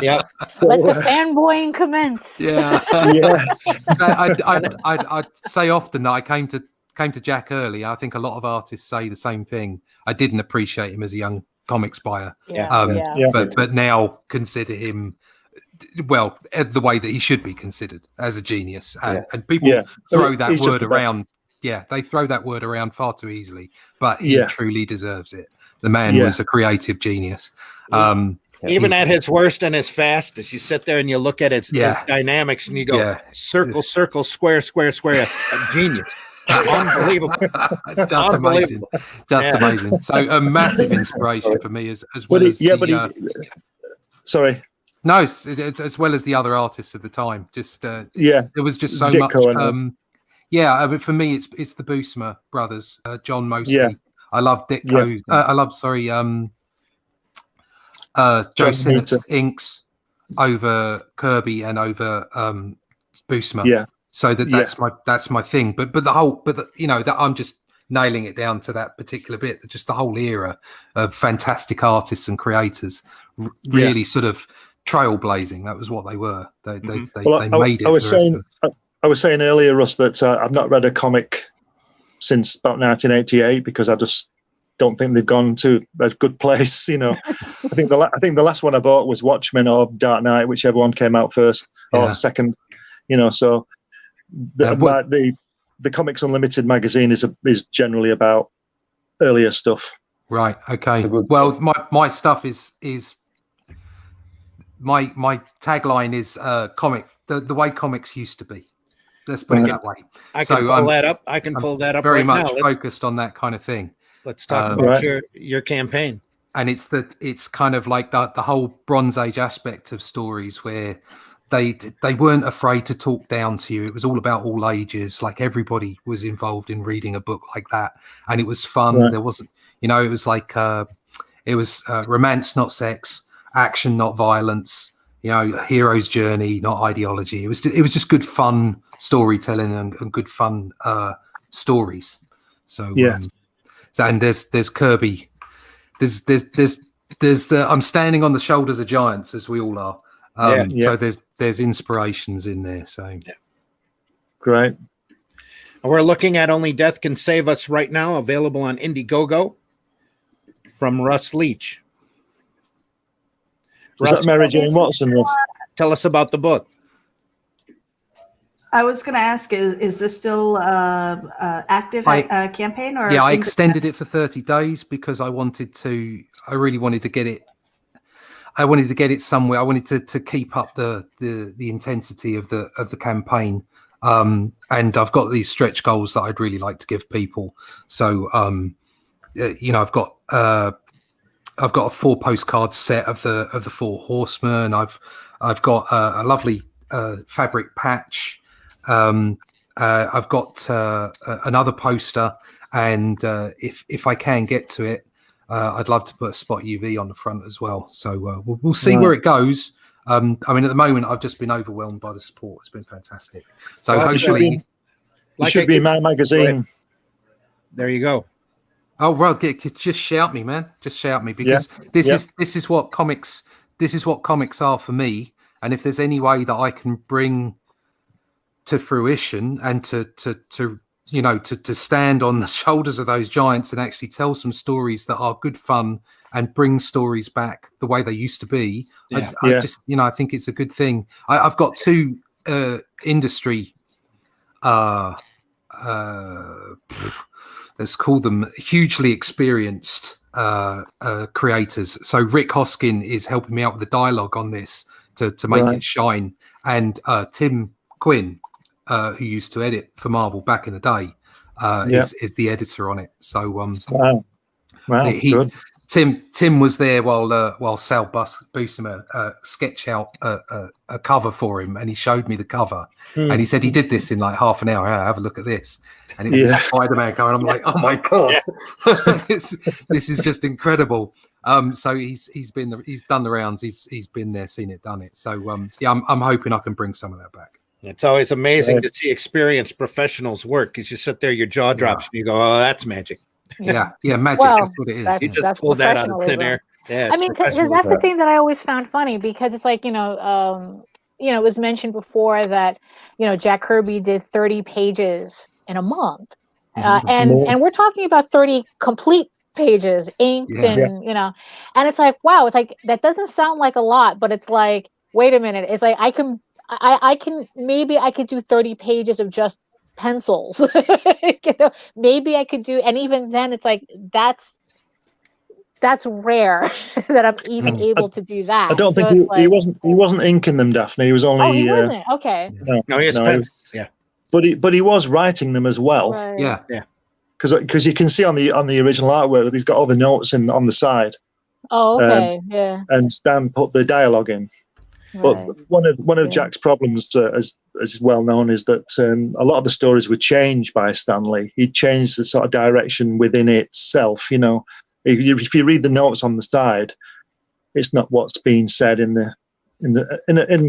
Yep. So, let the fanboying commence. Yeah. Yes. So I'd say often that I came to Jack early. I think a lot of artists say the same thing. I didn't appreciate him as a young comics buyer. But now consider him the way that he should be considered, as a genius. And people throw that word around. Yeah, they throw that word around far too easily, but he truly deserves it. The man was a creative genius. Even at his worst and his fastest, you sit there and you look at his dynamics and you go, circle, circle, square, square, square. Genius. Unbelievable. It's just amazing. Amazing. So a massive inspiration for me as well as sorry. No, as well as the other artists of the time. Just there was just so Dick much. Cohen but for me, it's the Buscema brothers, John Mosley. Yeah. I love Dick Cohen. I love Joe Sinnott's inks over Kirby and over Buscema. Yeah. So that's my thing. But that I'm just nailing it down to that particular bit. Just the whole era of fantastic artists and creators, really sort of trailblazing. That was what they were. They made it. I was saying earlier, Russ, that I've not read a comic since about 1988 because I just don't think they've gone to a good place. I think the last one I bought was Watchmen or Dark Knight, whichever one came out first or second. So the Comics Unlimited magazine is generally about earlier stuff. Right. Okay. Well, my stuff is my tagline is comic the way comics used to be. Let's put it that way. I can pull that up. I can pull that up. Very right much now. Focused on that kind of thing. Let's talk about your campaign. And it's kind of like the whole Bronze Age aspect of stories where they weren't afraid to talk down to you. It was all about all ages. Like everybody was involved in reading a book like that, and it was fun. Right. There wasn't, it was like romance, not sex, action, not violence. hero's journey, not ideology. It was just good fun storytelling and good fun stories. So and there's Kirby. There's I'm standing on the shoulders of giants, as we all are. So there's inspirations in there. So great. We're looking at Only Death Can Save Us right now, available on Indiegogo from Russ Leach. Was that Mary Jane Watson? Tell us about the book. I was going to ask, is this still active campaign? Or I extended it for 30 days because I really wanted to get it. I wanted to get it somewhere. I wanted to keep up the intensity of the campaign. And I've got these stretch goals that I'd really like to give people. So, I've got a 4 postcard set of the 4 horsemen. I've got a lovely fabric patch. I've got another poster, and if I can get to it, I'd love to put a spot UV on the front as well. So we'll see where it goes. I mean, at the moment, I've just been overwhelmed by the support. It's been fantastic. So hopefully, it should be in my magazine. There you go. Oh well, just shout me, man. Just shout me, because this is what comics. This is what comics are for me. And if there's any way that I can bring to fruition and to stand on the shoulders of those giants and actually tell some stories that are good fun and bring stories back the way they used to be, I just I think it's a good thing. I've got 2 industry let's call them hugely experienced creators. So Rick Hoskin is helping me out with the dialogue on this to make it shine, and Tim Quinn, who used to edit for Marvel back in the day, is the editor on it. So good. Tim was there while Sal Buscema sketched out a cover for him, and he showed me the cover, and he said he did this in like half an hour. Have a look at this, and it was Spider-Man going. I'm like, oh my god, this is just incredible. So he's done the rounds. He's been there, seen it, done it. So I'm hoping I can bring some of that back. It's always amazing to see experienced professionals work, because you sit there, your jaw drops, and you go, "Oh, that's magic." Yeah, magic. Well, that's what it is. You just pulled that out of thin air. Yeah, I mean, because that's the thing that I always found funny, because it's like, it was mentioned before that, Jack Kirby did 30 pages in a month. And we're talking about 30 complete pages inked and it's like, wow, it's like, that doesn't sound like a lot, but it's like, wait a minute. It's like, maybe I could do 30 pages of just pencils. Maybe I could do, and even then it's like, that's rare that I'm even able to do that. I don't think he wasn't inking them, Daphne. He was only he wasn't. Okay. No, he was but he was writing them as well. Right. Yeah. Because you can see on the original artwork that he's got all the notes on the side. Oh, okay. Yeah. And Stan put the dialogue in. But one of Jack's problems, as well known, is that a lot of the stories were changed by Stan Lee. He changed the sort of direction within itself. If you read the notes on the side, it's not what's being said in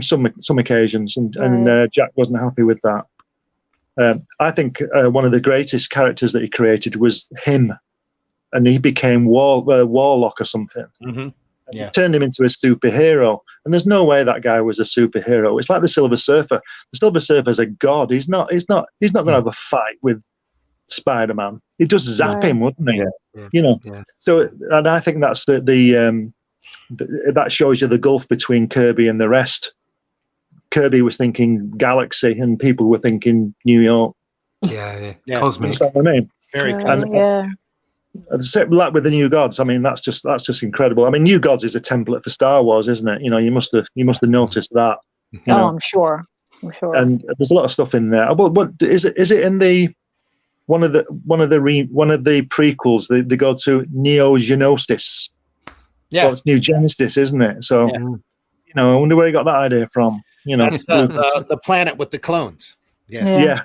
some occasions, and Jack wasn't happy with that. I think one of the greatest characters that he created was him, and he became Warlock or something. Mm-hmm. He turned him into a superhero, and there's no way that guy was a superhero. It's like the Silver Surfer. The Silver Surfer's a god. He's not going to have a fight with Spider-Man. He'd just zap him, wouldn't he? Yeah. So, and I think that's that shows you the gulf between Kirby and the rest. Kirby was thinking galaxy, and people were thinking New York. Yeah. Cosmic. That's what I mean. Very cosmic. Like with the New Gods, I mean, that's just incredible. I mean, New Gods is a template for Star Wars, isn't it? You must have noticed that. I'm sure. And there's a lot of stuff in there. What is it? Is it in the one of the prequels? They go to Neo Geonosis. Yeah, well, it's New Genesis, isn't it? So I wonder where he got that idea from. That's the planet with the clones. Yeah.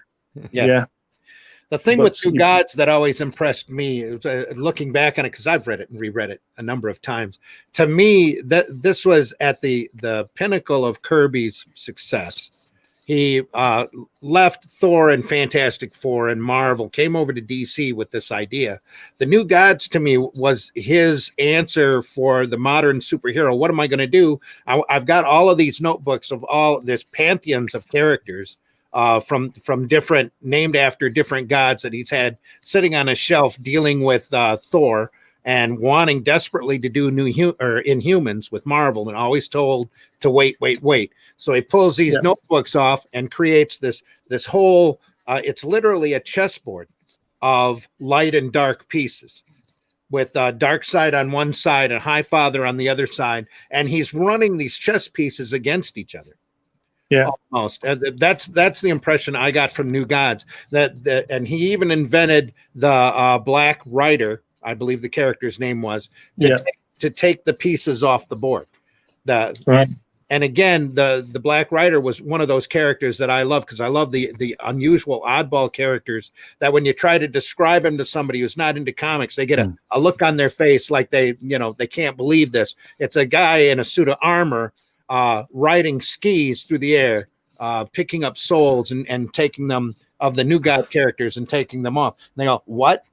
The thing with New Gods that always impressed me is looking back on it, because I've read it and reread it a number of times. To me, that this was at the pinnacle of Kirby's success. He left Thor and Fantastic Four and Marvel, came over to DC with this idea. The New Gods to me was his answer for the modern superhero. What am I going to do? I've got all of these notebooks of all this pantheons of characters from different, named after different gods that he's had sitting on a shelf dealing with Thor and wanting desperately to do Inhumans with Marvel, and always told to wait. So he pulls these notebooks off and creates this whole, it's literally a chessboard of light and dark pieces with Dark Side on one side and High Father on the other side. And he's running these chess pieces against each other. Yeah, almost. That's the impression I got from New Gods. And he even invented the Black Rider, I believe the character's name was, to take the pieces off the board. Right. And again, the Black Rider was one of those characters that I love, because I love the unusual oddball characters that when you try to describe him to somebody who's not into comics, they get a look on their face like they can't believe this. It's a guy in a suit of armor riding skis through the air, picking up souls and taking them of the New God characters and taking them off. And they go, what?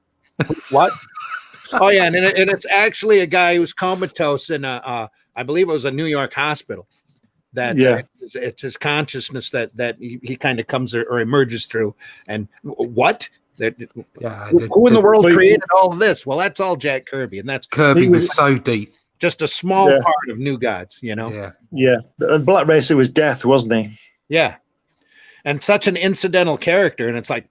Oh yeah, and it's actually a guy who's comatose in I believe it was a New York hospital. It's his consciousness that he kind of comes or emerges through. And what? Who in the world created all of this? Well, that's all Jack Kirby, and that's Kirby was so deep. Just a small part of New Gods, Yeah. The Black Racer was death, wasn't he? Yeah, and such an incidental character, and it's like,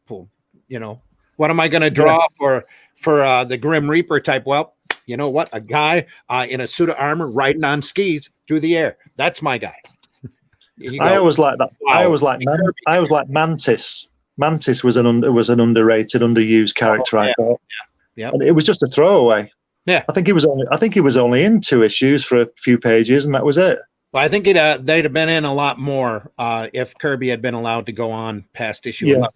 what am I going to draw for the Grim Reaper type? Well, you know what? A guy in a suit of armor riding on skis through the air. That's my guy. I always like that. Wow. I always like Mantis. Mantis was an underrated, underused character. I thought. Yeah. And it was just a throwaway. Yeah. I think he was only in 2 issues for a few pages, and that was it. Well, I think they'd have been in a lot more if Kirby had been allowed to go on past issue 11.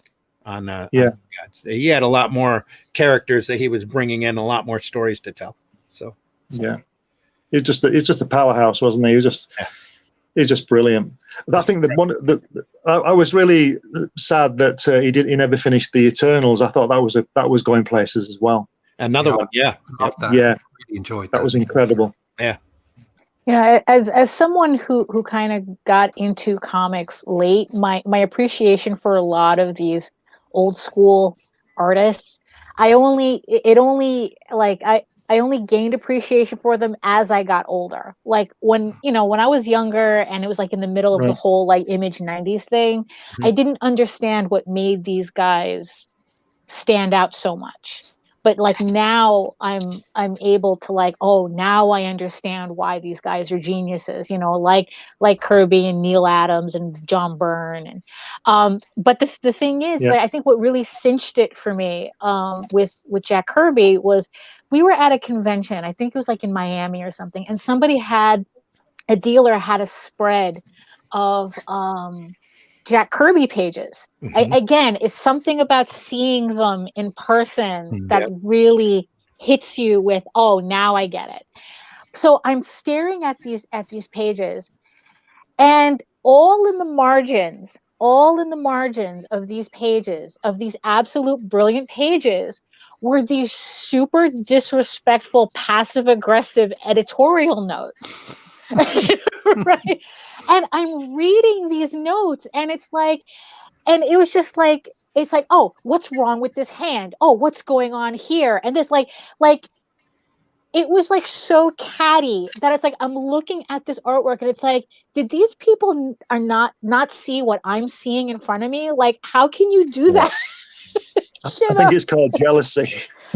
On Gods. He had a lot more characters that he was bringing in, a lot more stories to tell. So it's just a powerhouse, wasn't he? He was just brilliant. I think I was really sad that he never finished the Eternals. I thought that was going places as well. Another one, I loved that. Yeah, really enjoyed that. That was incredible. Yeah. As someone who kind of got into comics late, my appreciation for a lot of these old school artists, I only gained appreciation for them as I got older. Like when I was younger and it was like in the middle of the whole like Image 90s thing, I didn't understand what made these guys stand out so much. But like now I'm able to like, oh, now I understand why these guys are geniuses, like Kirby and Neil Adams and John Byrne. And but the thing is, I think what really cinched it for me with Jack Kirby was we were at a convention. I think it was like in Miami or something, and a dealer had a spread of Jack Kirby pages. Again, it's something about seeing them in person that really hits you with, oh, now I get it. So I'm staring at these pages, and all in the margins of these pages, of these absolute brilliant pages, were these super disrespectful, passive-aggressive editorial notes. Right? And I'm reading these notes, and it was just like, it's like, oh, what's wrong with this hand? Oh, what's going on here? And this like it was like so catty that it's like I'm looking at this artwork and it's like, did these people are not see what I'm seeing in front of me? Like, how can you do that? I think it's called jealousy.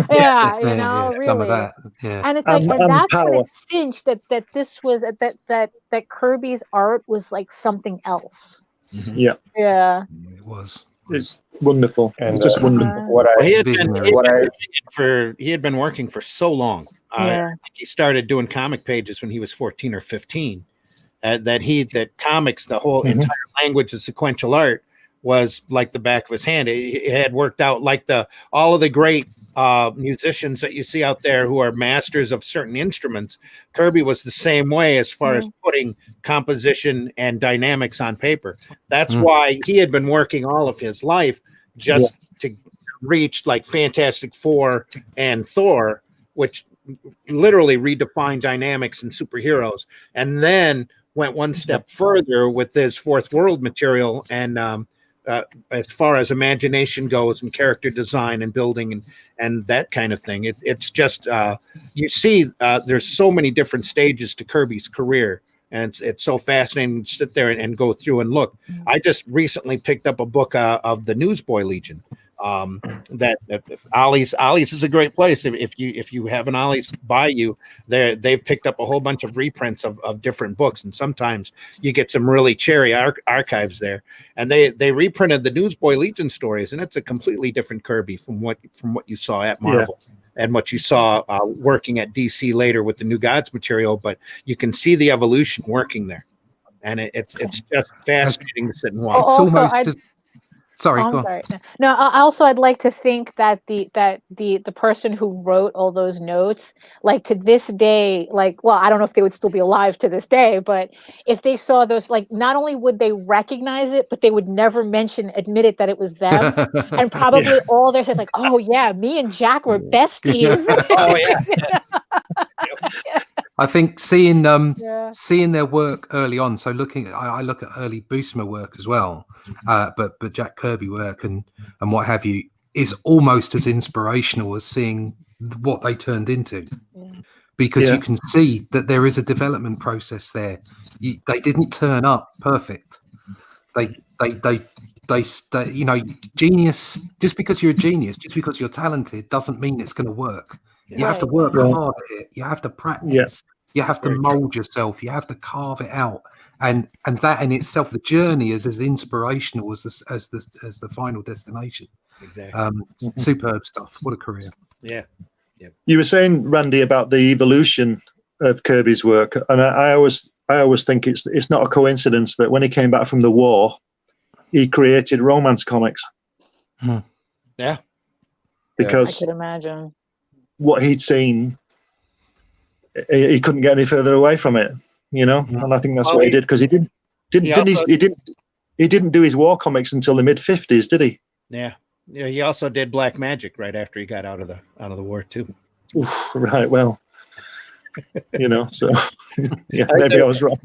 Really. Some of that. Yeah. And it's like, and that's when it cinched that this was that Kirby's art was like something else. Yeah. Yeah. It was. It's wonderful. And just wonderful. He had been working for so long. He started doing comic pages when he was 14 or 15. That comics, the whole entire language of sequential art, was like the back of his hand. It had worked out like all of the great musicians that you see out there who are masters of certain instruments. Kirby was the same way as far as putting composition and dynamics on paper. That's why he had been working all of his life just to reach like Fantastic Four and Thor, which literally redefined dynamics and superheroes, and then went one step further with this Fourth World material and as far as imagination goes and character design and building and that kind of thing. It's just you see there's so many different stages to Kirby's career, and it's so fascinating to sit there and go through and look. I just recently picked up a book of the Newsboy Legion. That Ollie's is a great place. If you have an Ollie's by you, they've picked up a whole bunch of reprints of different books, and sometimes you get some really cherry archives there. And they reprinted the Newsboy Legion stories, and it's a completely different Kirby from what you saw at Marvel and what you saw working at DC later with the New Gods material. But you can see the evolution working there, and it's just fascinating to sit and watch. It's almost Sorry, go on. Sorry. No, also I'd like to think that the person who wrote all those notes, like to this day, like, well, I don't know if they would still be alive to this day, but if they saw those, like, not only would they recognize it, but they would never admit it that it was them, and probably all their says like, oh yeah, me and Jack were besties. Oh yeah. I think seeing their work early on. So I look at early Buscema work as well, but Jack Kirby work and what have you is almost as inspirational as seeing what they turned into, because you can see that there is a development process there. They didn't turn up perfect. They you know, genius. Just because you're a genius, just because you're talented, doesn't mean it's going to work. You have to work hard at it. You have to practice. You have to mold yourself. You have to carve it out, and that in itself, the journey is as inspirational as the final destination. Exactly. Superb stuff. What a career. Yeah. You were saying, Randy, about the evolution of Kirby's work, and I always think it's not a coincidence that when he came back from the war, he created romance comics. Yeah. Because I could imagine what he'd seen, he couldn't get any further away from it, you know. And I think that's what he did, because he didn't do his war comics until the mid-50s, did he? Yeah. He also did Black Magic right after he got out of the war too. Oof, right. Well, you know. So maybe I was wrong.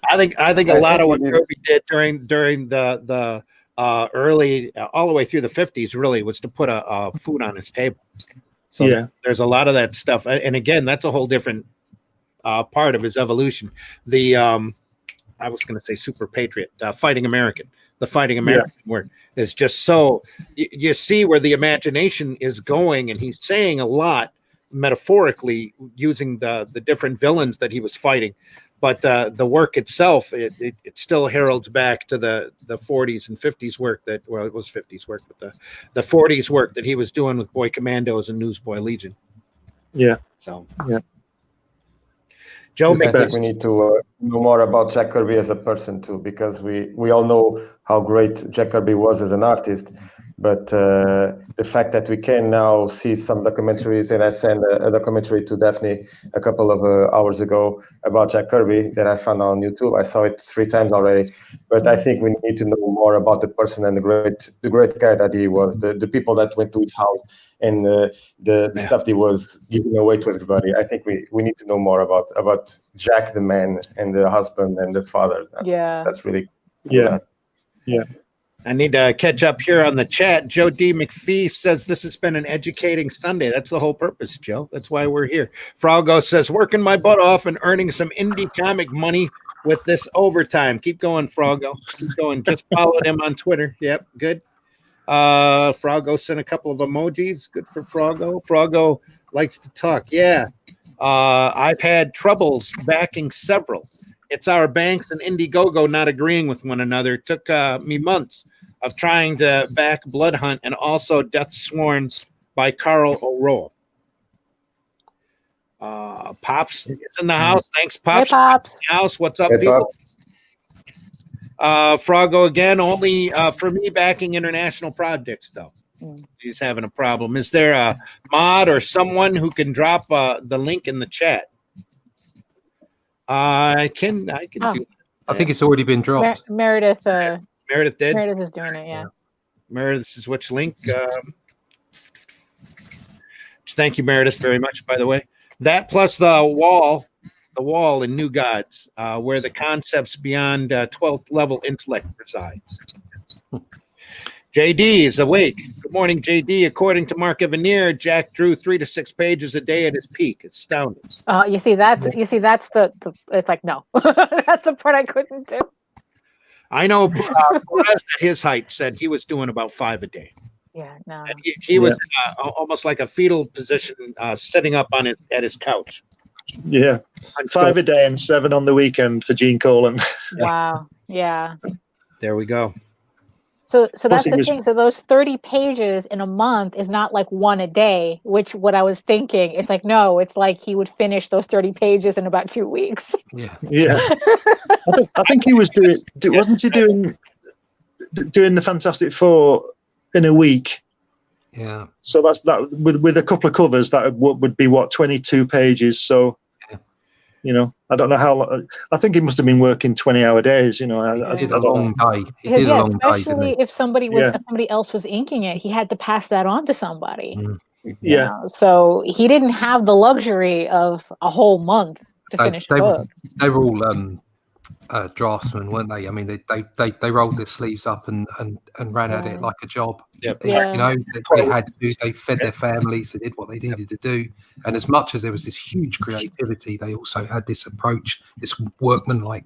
I think a lot of what Kirby did during the early all the way through the 50s really was to put a food on his table. So there's a lot of that stuff, and again, that's a whole different part of his evolution. The I was going to say Super Patriot, Fighting American. The Fighting American work is just so you see where the imagination is going, and he's saying a lot metaphorically using the different villains that he was fighting, but the work itself it still heralds back to the 40s and 50s work it was 50s work, but the 40s work that he was doing with Boy Commandos and Newsboy Legion. So Joe, I think we need to know more about Jack Kirby as a person too, because we all know how great Jack Kirby was as an artist, but the fact that we can now see some documentaries, and I sent a documentary to Daphne a couple of hours ago about Jack Kirby that I found on YouTube. I saw it 3 times already, but I think we need to know more about the person and the great guy that he was, the people that went to his house, and the stuff he was giving away to everybody. I think we need to know more about Jack the man and the husband and the father. That's really cool. Yeah. I need to catch up here on the chat. Joe D. McPhee says this has been an educating Sunday. That's the whole purpose, Joe. That's why we're here. Froggo says, working my butt off and earning some indie comic money with this overtime. Keep going, Froggo. Keep going. Just followed him on Twitter. Yep, good. Froggo sent a couple of emojis. Good for Froggo. Froggo likes to talk. Yeah. I've had troubles backing several. It's our banks and Indiegogo not agreeing with one another. It took me months of trying to back Blood Hunt and also Death Sworn by Carl O'Rourke. Pops is in the house. Thanks, Pops. Hey, Pops. House. What's up, Hey, people? Pops. Froggo again, only for me backing international projects, though. He's having a problem. Is there a mod or someone who can drop the link in the chat? I can do that. I think it's already been dropped. Meredith did. Meredith is doing it, yeah. Meredith is which link? Thank you, Meredith, very much, by the way. That plus the wall in New Gods, where the concepts beyond 12th level intellect resides. JD is awake. Good morning, JD. According to Mark Evanier, Jack drew 3 to 6 pages a day at his peak. It's astounding. You see that's the it's like no. That's the part I couldn't do. I know Perez at his height said he was doing about 5 a day. Yeah, no. And he was almost like a fetal position, sitting up on at his couch. Yeah, 5 a day and 7 on the weekend for Gene Colan. Wow. Yeah. There we go. So that's the thing. So those 30 pages in a month is not like 1 a day, which what I was thinking. It's like, no, it's like he would finish those 30 pages in about 2 weeks. Yeah. I think he was doing. Wasn't he doing the Fantastic Four in a week? Yeah. So that's that with a couple of covers. That would be what, 22 pages. So. You know, I don't know how long. I think he must have been working 20-hour days. You know, he did a long day. He did a long day, especially if somebody else was inking it, he had to pass that on to somebody. Yeah. Know? So he didn't have the luxury of a whole month to finish the book. They were all draftsmen, weren't they? I mean, they rolled their sleeves up and ran at it like a job. Yep. Yeah. You know, they fed their families, they did what they needed to do. And as much as there was this huge creativity, they also had this approach, this workmanlike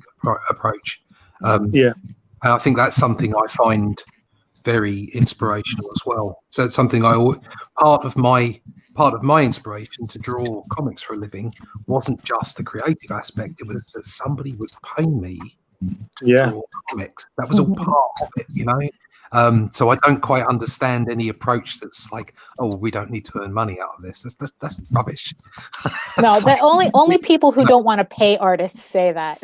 approach. And I think that's something I find very inspirational as well. So it's something part of my inspiration to draw comics for a living wasn't just the creative aspect. It was that somebody would pay me to draw comics. That was all part of it, you know. So I don't quite understand any approach that's like, oh, we don't need to earn money out of this. That's rubbish. No, the only people who don't want to pay artists say that.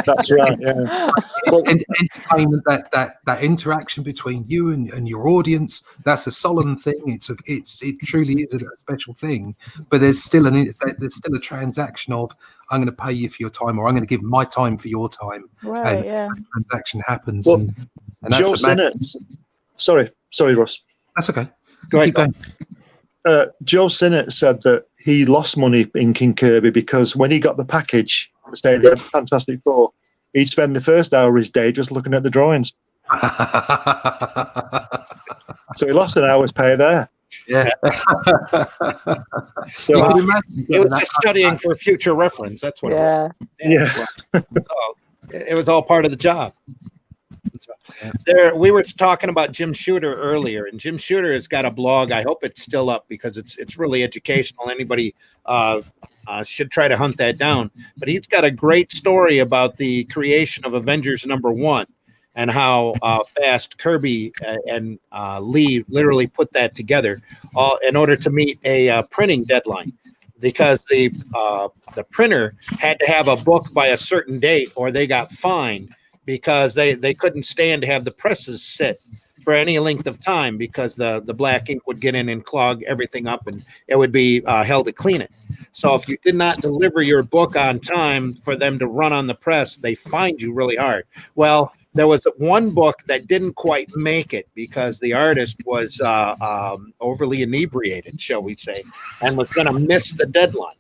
That's right. Yeah. Entertainment, that interaction between you and your audience, that's a solemn thing. It truly is a special thing. But there's still a transaction of, I'm going to pay you for your time, or I'm going to give my time for your time. Right. And yeah. the transaction happens. Well, and that's Joe Sinnott. Sorry, Ross. That's okay. Go ahead. Joe Sinnott said that he lost money in King Kirby because when he got the package, say the Fantastic Four, he'd spend the first hour of his day just looking at the drawings. So he lost an hour's pay there. Yeah. So it was just studying for future reference. That's what. Yeah. It was all part of the job. We were talking about Jim Shooter earlier, and Jim Shooter has got a blog. I hope it's still up because it's really educational. Anybody should try to hunt that down. But he's got a great story about the creation of Avengers #1 and how fast Kirby and Lee literally put that together in order to meet a printing deadline. Because the printer had to have a book by a certain date or they got fined, because they couldn't stand to have the presses sit for any length of time because the black ink would get in and clog everything up and it would be hell to clean it. So if you did not deliver your book on time for them to run on the press, they fined you really hard. Well, there was one book that didn't quite make it because the artist was overly inebriated, shall we say, and was going to miss the deadline.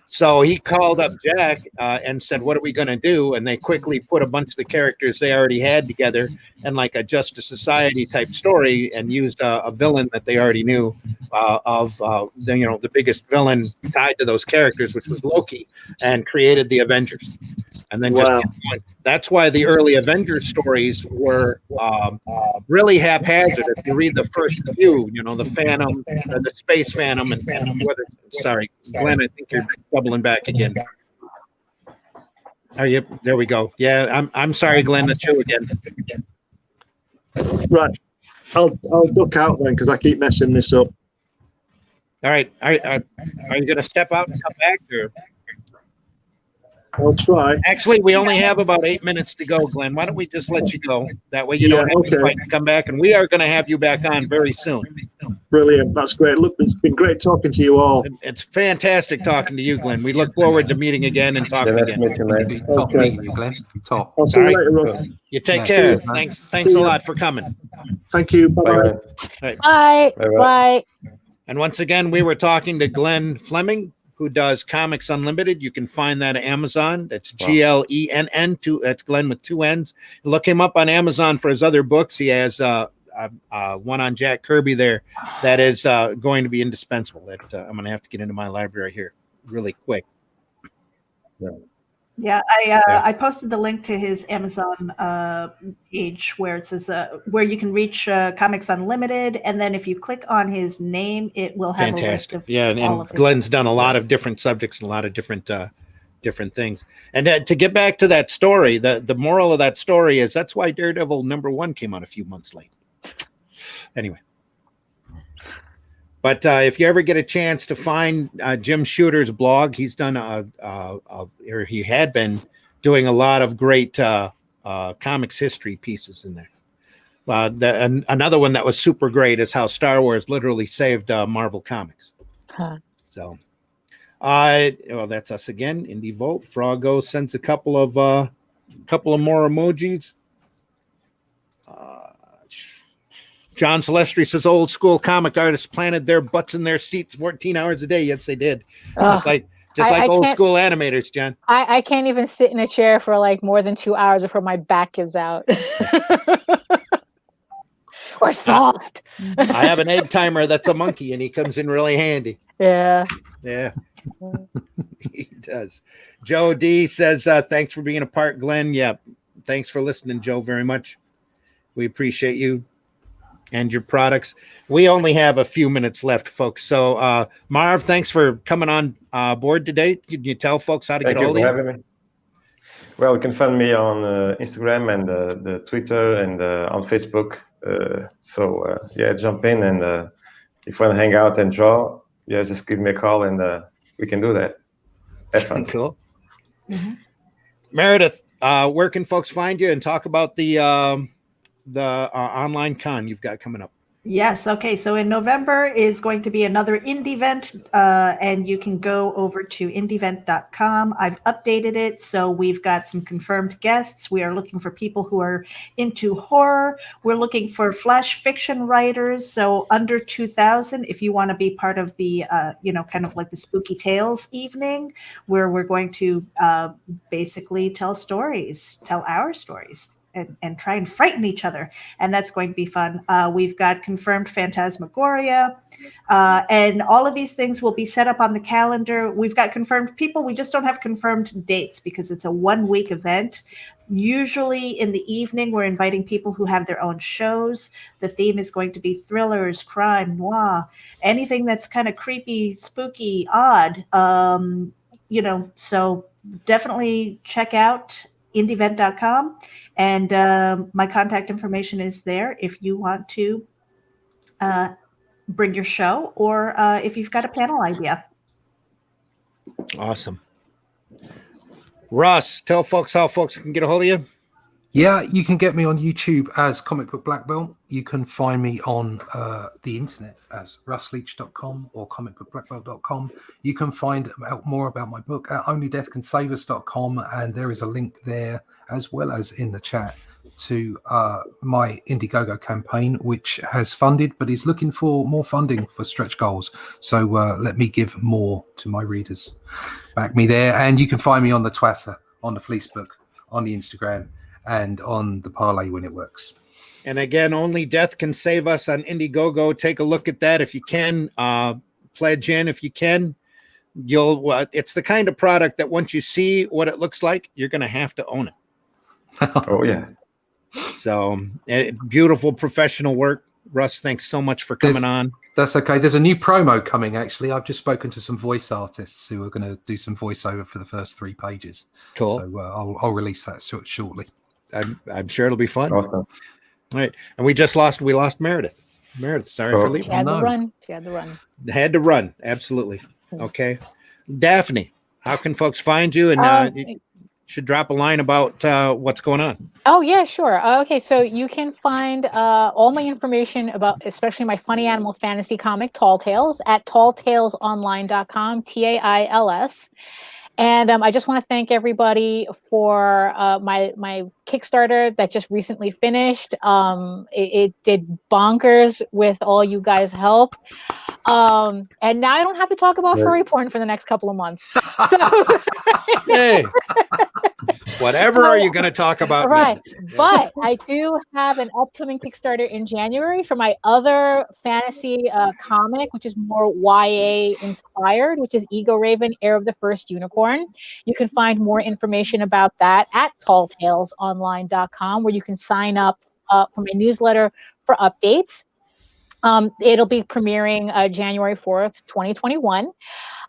So he called up Jack and said, what are we going to do? And they quickly put a bunch of the characters they already had together in like a Justice Society type story and used a villain that they already knew the biggest villain tied to those characters, which was Loki, and created the Avengers. And then that's why the early Avengers stories were really haphazard. If you read the first few, the Phantom, the Space Phantom, and sorry, Glenn, I think you're doubling back again. Are you? There we go. Yeah, I'm sorry, Glenn. That's you again. Right, I'll duck out then because I keep messing this up. All right. Are you going to step out and come back, or? I'll try. Actually, we only have about 8 minutes to go, Glenn. Why don't we just let you go? That way you don't have to fight to come back. And we are going to have you back on very soon. Brilliant. That's great. Look, it's been great talking to you all. It's fantastic talking to you, Glenn. We look forward to meeting again and talking again. Top meeting you, Glenn. Top. I'll see you later, Russ. You take care. Thanks a lot for coming. Thank you. Bye-bye. Right. Bye. Bye. And once again, we were talking to Glenn Fleming, who does Comics Unlimited. You can find that at Amazon. That's Glenn. That's Glenn with 2 N's. Look him up on Amazon for his other books. He has one on Jack Kirby there that is going to be indispensable. That I'm going to have to get into my library here really quick. Yeah, I posted the link to his Amazon page where it says where you can reach Comics Unlimited, and then if you click on his name, it will have a list of and Glenn's done a lot of different subjects and a lot of different things. And to get back to that story, the moral of that story is that's why Daredevil #1 came out a few months late. Anyway. But if you ever get a chance to find Jim Shooter's blog, he's done or he had been doing a lot of great comics history pieces in there. Another one that was super great is how Star Wars literally saved Marvel Comics. So, well, that's us again. Indie Volt Froggo sends a couple of more emojis. John Celestri says old school comic artists planted their butts in their seats 14 hours a day. Yes, they did. Just like old school animators, John. I can't even sit in a chair for like more than 2 hours before my back gives out. Or soft. I have an egg timer that's a monkey, and he comes in really handy. Yeah. Yeah. He does. Joe D says, thanks for being a part, Glenn. Yeah. Thanks for listening, Joe, very much. We appreciate you and your products. We only have a few minutes left, folks. So, Marv, thanks for coming on board today. Can you tell folks how to get hold of you? Thank you for having me. Well, you can find me on Instagram and the Twitter and on Facebook. Yeah, jump in, and if you want to hang out and draw, yeah, just give me a call and we can do that. Have fun. Cool. Mm-hmm. Meredith, where can folks find you and talk about the online con you've got coming up? Yes. Okay. So in November is going to be another indie event, and you can go over to indievent.com. I've updated it. So we've got some confirmed guests. We are looking for people who are into horror. We're looking for flash fiction writers. So under 2,000, if you want to be part of the, kind of like the Spooky Tales evening, where we're going to basically tell our stories. And try and frighten each other. And that's going to be fun. We've got confirmed Phantasmagoria. And all of these things will be set up on the calendar. We've got confirmed people. We just don't have confirmed dates because it's a 1-week event. Usually in the evening, we're inviting people who have their own shows. The theme is going to be thrillers, crime, noir, anything that's kind of creepy, spooky, odd. So definitely check out indievent.com. And my contact information is there if you want to bring your show or if you've got a panel idea. Awesome. Russ, tell folks how folks can get a hold of you. Yeah, you can get me on YouTube as Comic Book Black Belt. You can find me on the internet as russleach.com or comicbookblackbelt.com. You can find out more about my book at onlydeathcansavus.com, and there is a link there as well as in the chat to my Indiegogo campaign, which has funded but is looking for more funding for stretch goals. So let me give more to my readers. Back me there, and you can find me on the Twitter, on the Fleecebook, on the Instagram, and on the parlay when it works. And again, Only Death Can Save Us on Indiegogo. Take a look at that if you can. Pledge in if you can. It's the kind of product that once you see what it looks like, you're going to have to own it. Oh, yeah. So beautiful professional work. Russ, thanks so much for coming on. That's okay. There's a new promo coming, actually. I've just spoken to some voice artists who are going to do some voiceover for the first 3 pages. Cool. So I'll release that shortly. I'm sure it'll be fun. Awesome. All right. And we lost Meredith. Meredith, sorry for leaving. She had to run. Had to run. Absolutely. Okay. Daphne, how can folks find you? And you should drop a line about what's going on. Oh, yeah, sure. Okay, so you can find all my information about, especially my funny animal fantasy comic, Tall Tales, at talltalesonline.com, TAILS. And I just want to thank everybody for my Kickstarter that just recently finished. It did bonkers with all you guys' help. And now I don't have to talk about furry porn for the next couple of months. So, hey, whatever are you going to talk about? Right. But I do have an upcoming Kickstarter in January for my other fantasy comic, which is more YA inspired, which is Ego Raven, Heir of the First Unicorn. You can find more information about that at talltalesonline.com, where you can sign up for my newsletter for updates. It'll be premiering January 4th, 2021.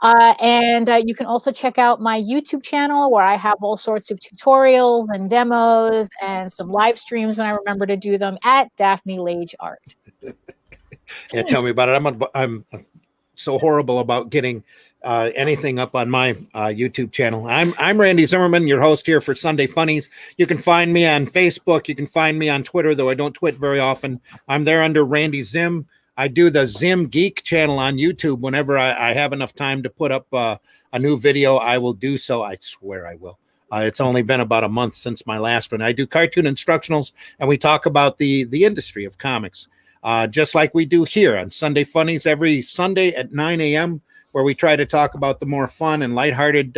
And you can also check out my YouTube channel, where I have all sorts of tutorials and demos and some live streams when I remember to do them, at Daphne Lage Art. Yeah, tell me about it. I'm so horrible about getting anything up on my YouTube channel. I'm Randy Zimmerman, your host here for Sunday Funnies. You can find me on Facebook. You can find me on Twitter, though I don't twit very often. I'm there under Randy Zim. I do the Zim Geek channel on YouTube. Whenever I have enough time to put up a new video, I will do so. I swear I will. It's only been about a month since my last one. I do cartoon instructionals, and we talk about the industry of comics, just like we do here on Sunday Funnies every Sunday at 9 a.m., where we try to talk about the more fun and lighthearted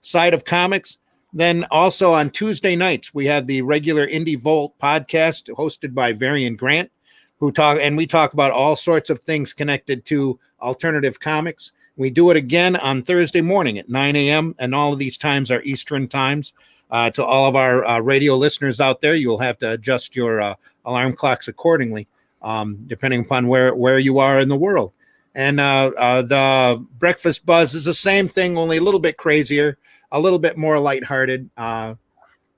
side of comics. Then also on Tuesday nights, we have the regular Indie Volt podcast hosted by Varian Grant, we talk about all sorts of things connected to alternative comics. We do it again on Thursday morning at 9 a.m. and all of these times are Eastern times. To all of our radio listeners out there, you'll have to adjust your alarm clocks accordingly, depending upon where you are in the world. And the Breakfast Buzz is the same thing, only a little bit crazier, a little bit more lighthearted. And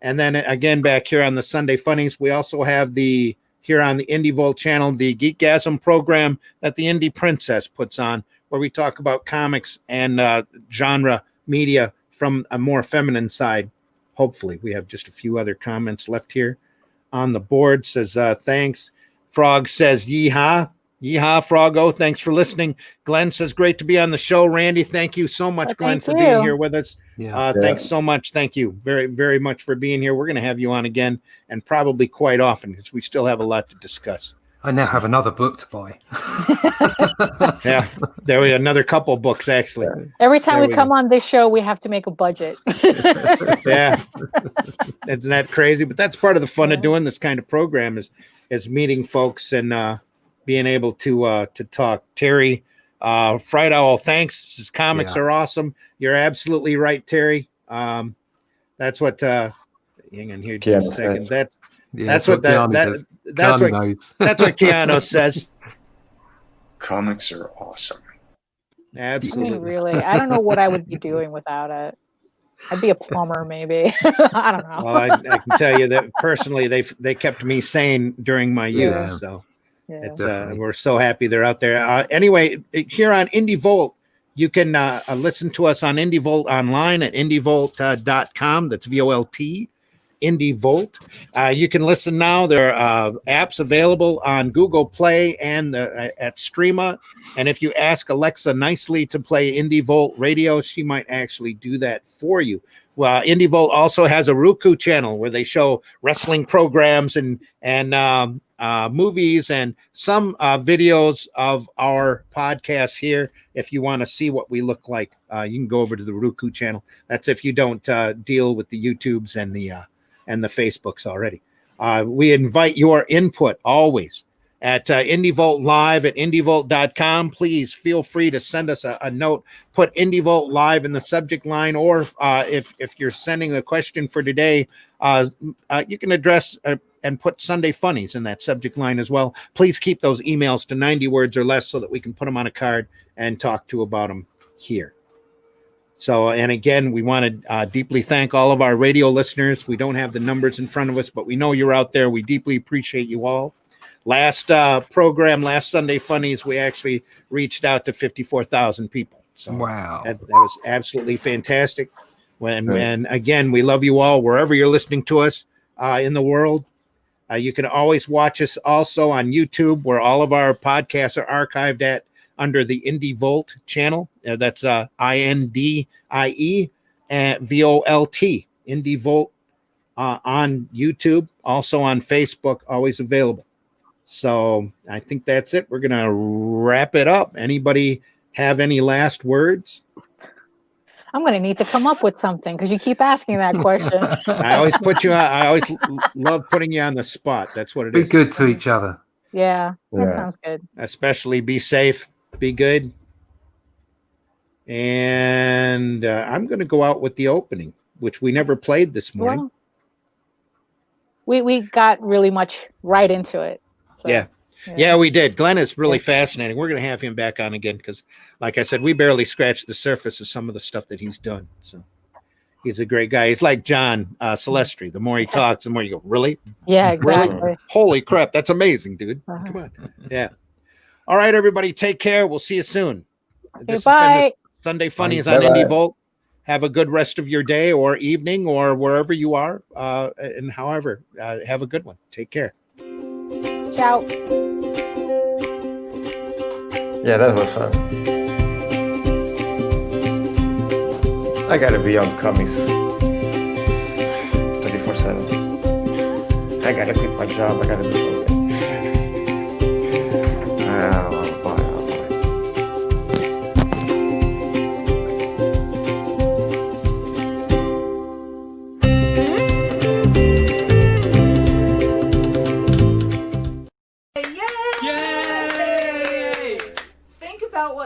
then again, back here on the Sunday Funnies, we also have here on the Indie Volt channel, the Geekgasm program that the Indie Princess puts on, where we talk about comics and genre media from a more feminine side. Hopefully, we have just a few other comments left here on the board. Says, thanks. Frog says, yeehaw. Yeehaw, Froggo. Thanks for listening. Glenn says, great to be on the show. Randy, thank you so much, Glenn, for being here with us. Thanks so much. Thank you very, very much for being here. We're going to have you on again, and probably quite often, because we still have a lot to discuss. I now have another book to buy. Yeah, there we another couple books, actually. Every time we come on this show, we have to make a budget. Yeah. Isn't that crazy? But that's part of the fun of doing this kind of program is meeting folks and being able to talk. Terry, Fried Owl, thanks. His comics are awesome. You're absolutely right, Terry. That's what. Hang on here just a second. That's what Keanu says. Comics are awesome. Absolutely. I mean, really, I don't know what I would be doing without it. I'd be a plumber, maybe. I don't know. Well, I can tell you that personally, they kept me sane during my youth. So. Yeah. We're so happy they're out there. Anyway, here on Indie Volt, you can listen to us on Indie Volt online at indievolt.com. That's VOLT, Indie Volt. You can listen now. There are apps available on Google Play and at Streama. And if you ask Alexa nicely to play Indie Volt radio, she might actually do that for you. Well, Indie Volt also has a Roku channel where they show wrestling programs and movies and some videos of our podcast here. If you want to see what we look like, you can go over to the Roku channel. That's if you don't deal with the YouTubes and the Facebooks already. We invite your input always at Indie Volt Live at indievolt.com. Please feel free to send us a note. Put Indie Volt Live in the subject line, or if you're sending a question for today, you can address and put Sunday Funnies in that subject line as well. Please keep those emails to 90 words or less so that we can put them on a card and talk about them here. So, and again, we want to deeply thank all of our radio listeners. We don't have the numbers in front of us, but we know you're out there. We deeply appreciate you all. Last program, last Sunday Funnies, we actually reached out to 54,000 people. So wow, that was absolutely fantastic. And again, we love you all wherever you're listening to us in the world. You can always watch us also on YouTube, where all of our podcasts are archived at under the Indie Volt channel. That's INDIE VOLT, Indie Volt on YouTube, also on Facebook, always available. So I think that's it. We're gonna wrap it up. Anybody have any last words? I'm going to need to come up with something because you keep asking that question. I always put you on. I always love putting you on the spot. That's what it is. Be good to each other. Yeah, that sounds good. Especially be safe, be good. And I'm going to go out with the opening, which we never played this morning. Well, we got really much right into it. So, yeah, we did. Glenn is really fascinating. We're going to have him back on again because, like I said, we barely scratched the surface of some of the stuff that he's done. So he's a great guy. He's like John Celestri. The more he talks, the more you go, really? Yeah, exactly. Really? Holy crap. That's amazing, dude. Come on. Yeah. All right, everybody. Take care. We'll see you soon. Okay, bye. Sunday FUNnies on Indie Volt. Have a good rest of your day or evening or wherever you are. And however, have a good one. Take care. Ciao. Yeah, that was fun. I gotta be on comics 24/7. I gotta quit my job. I gotta do something.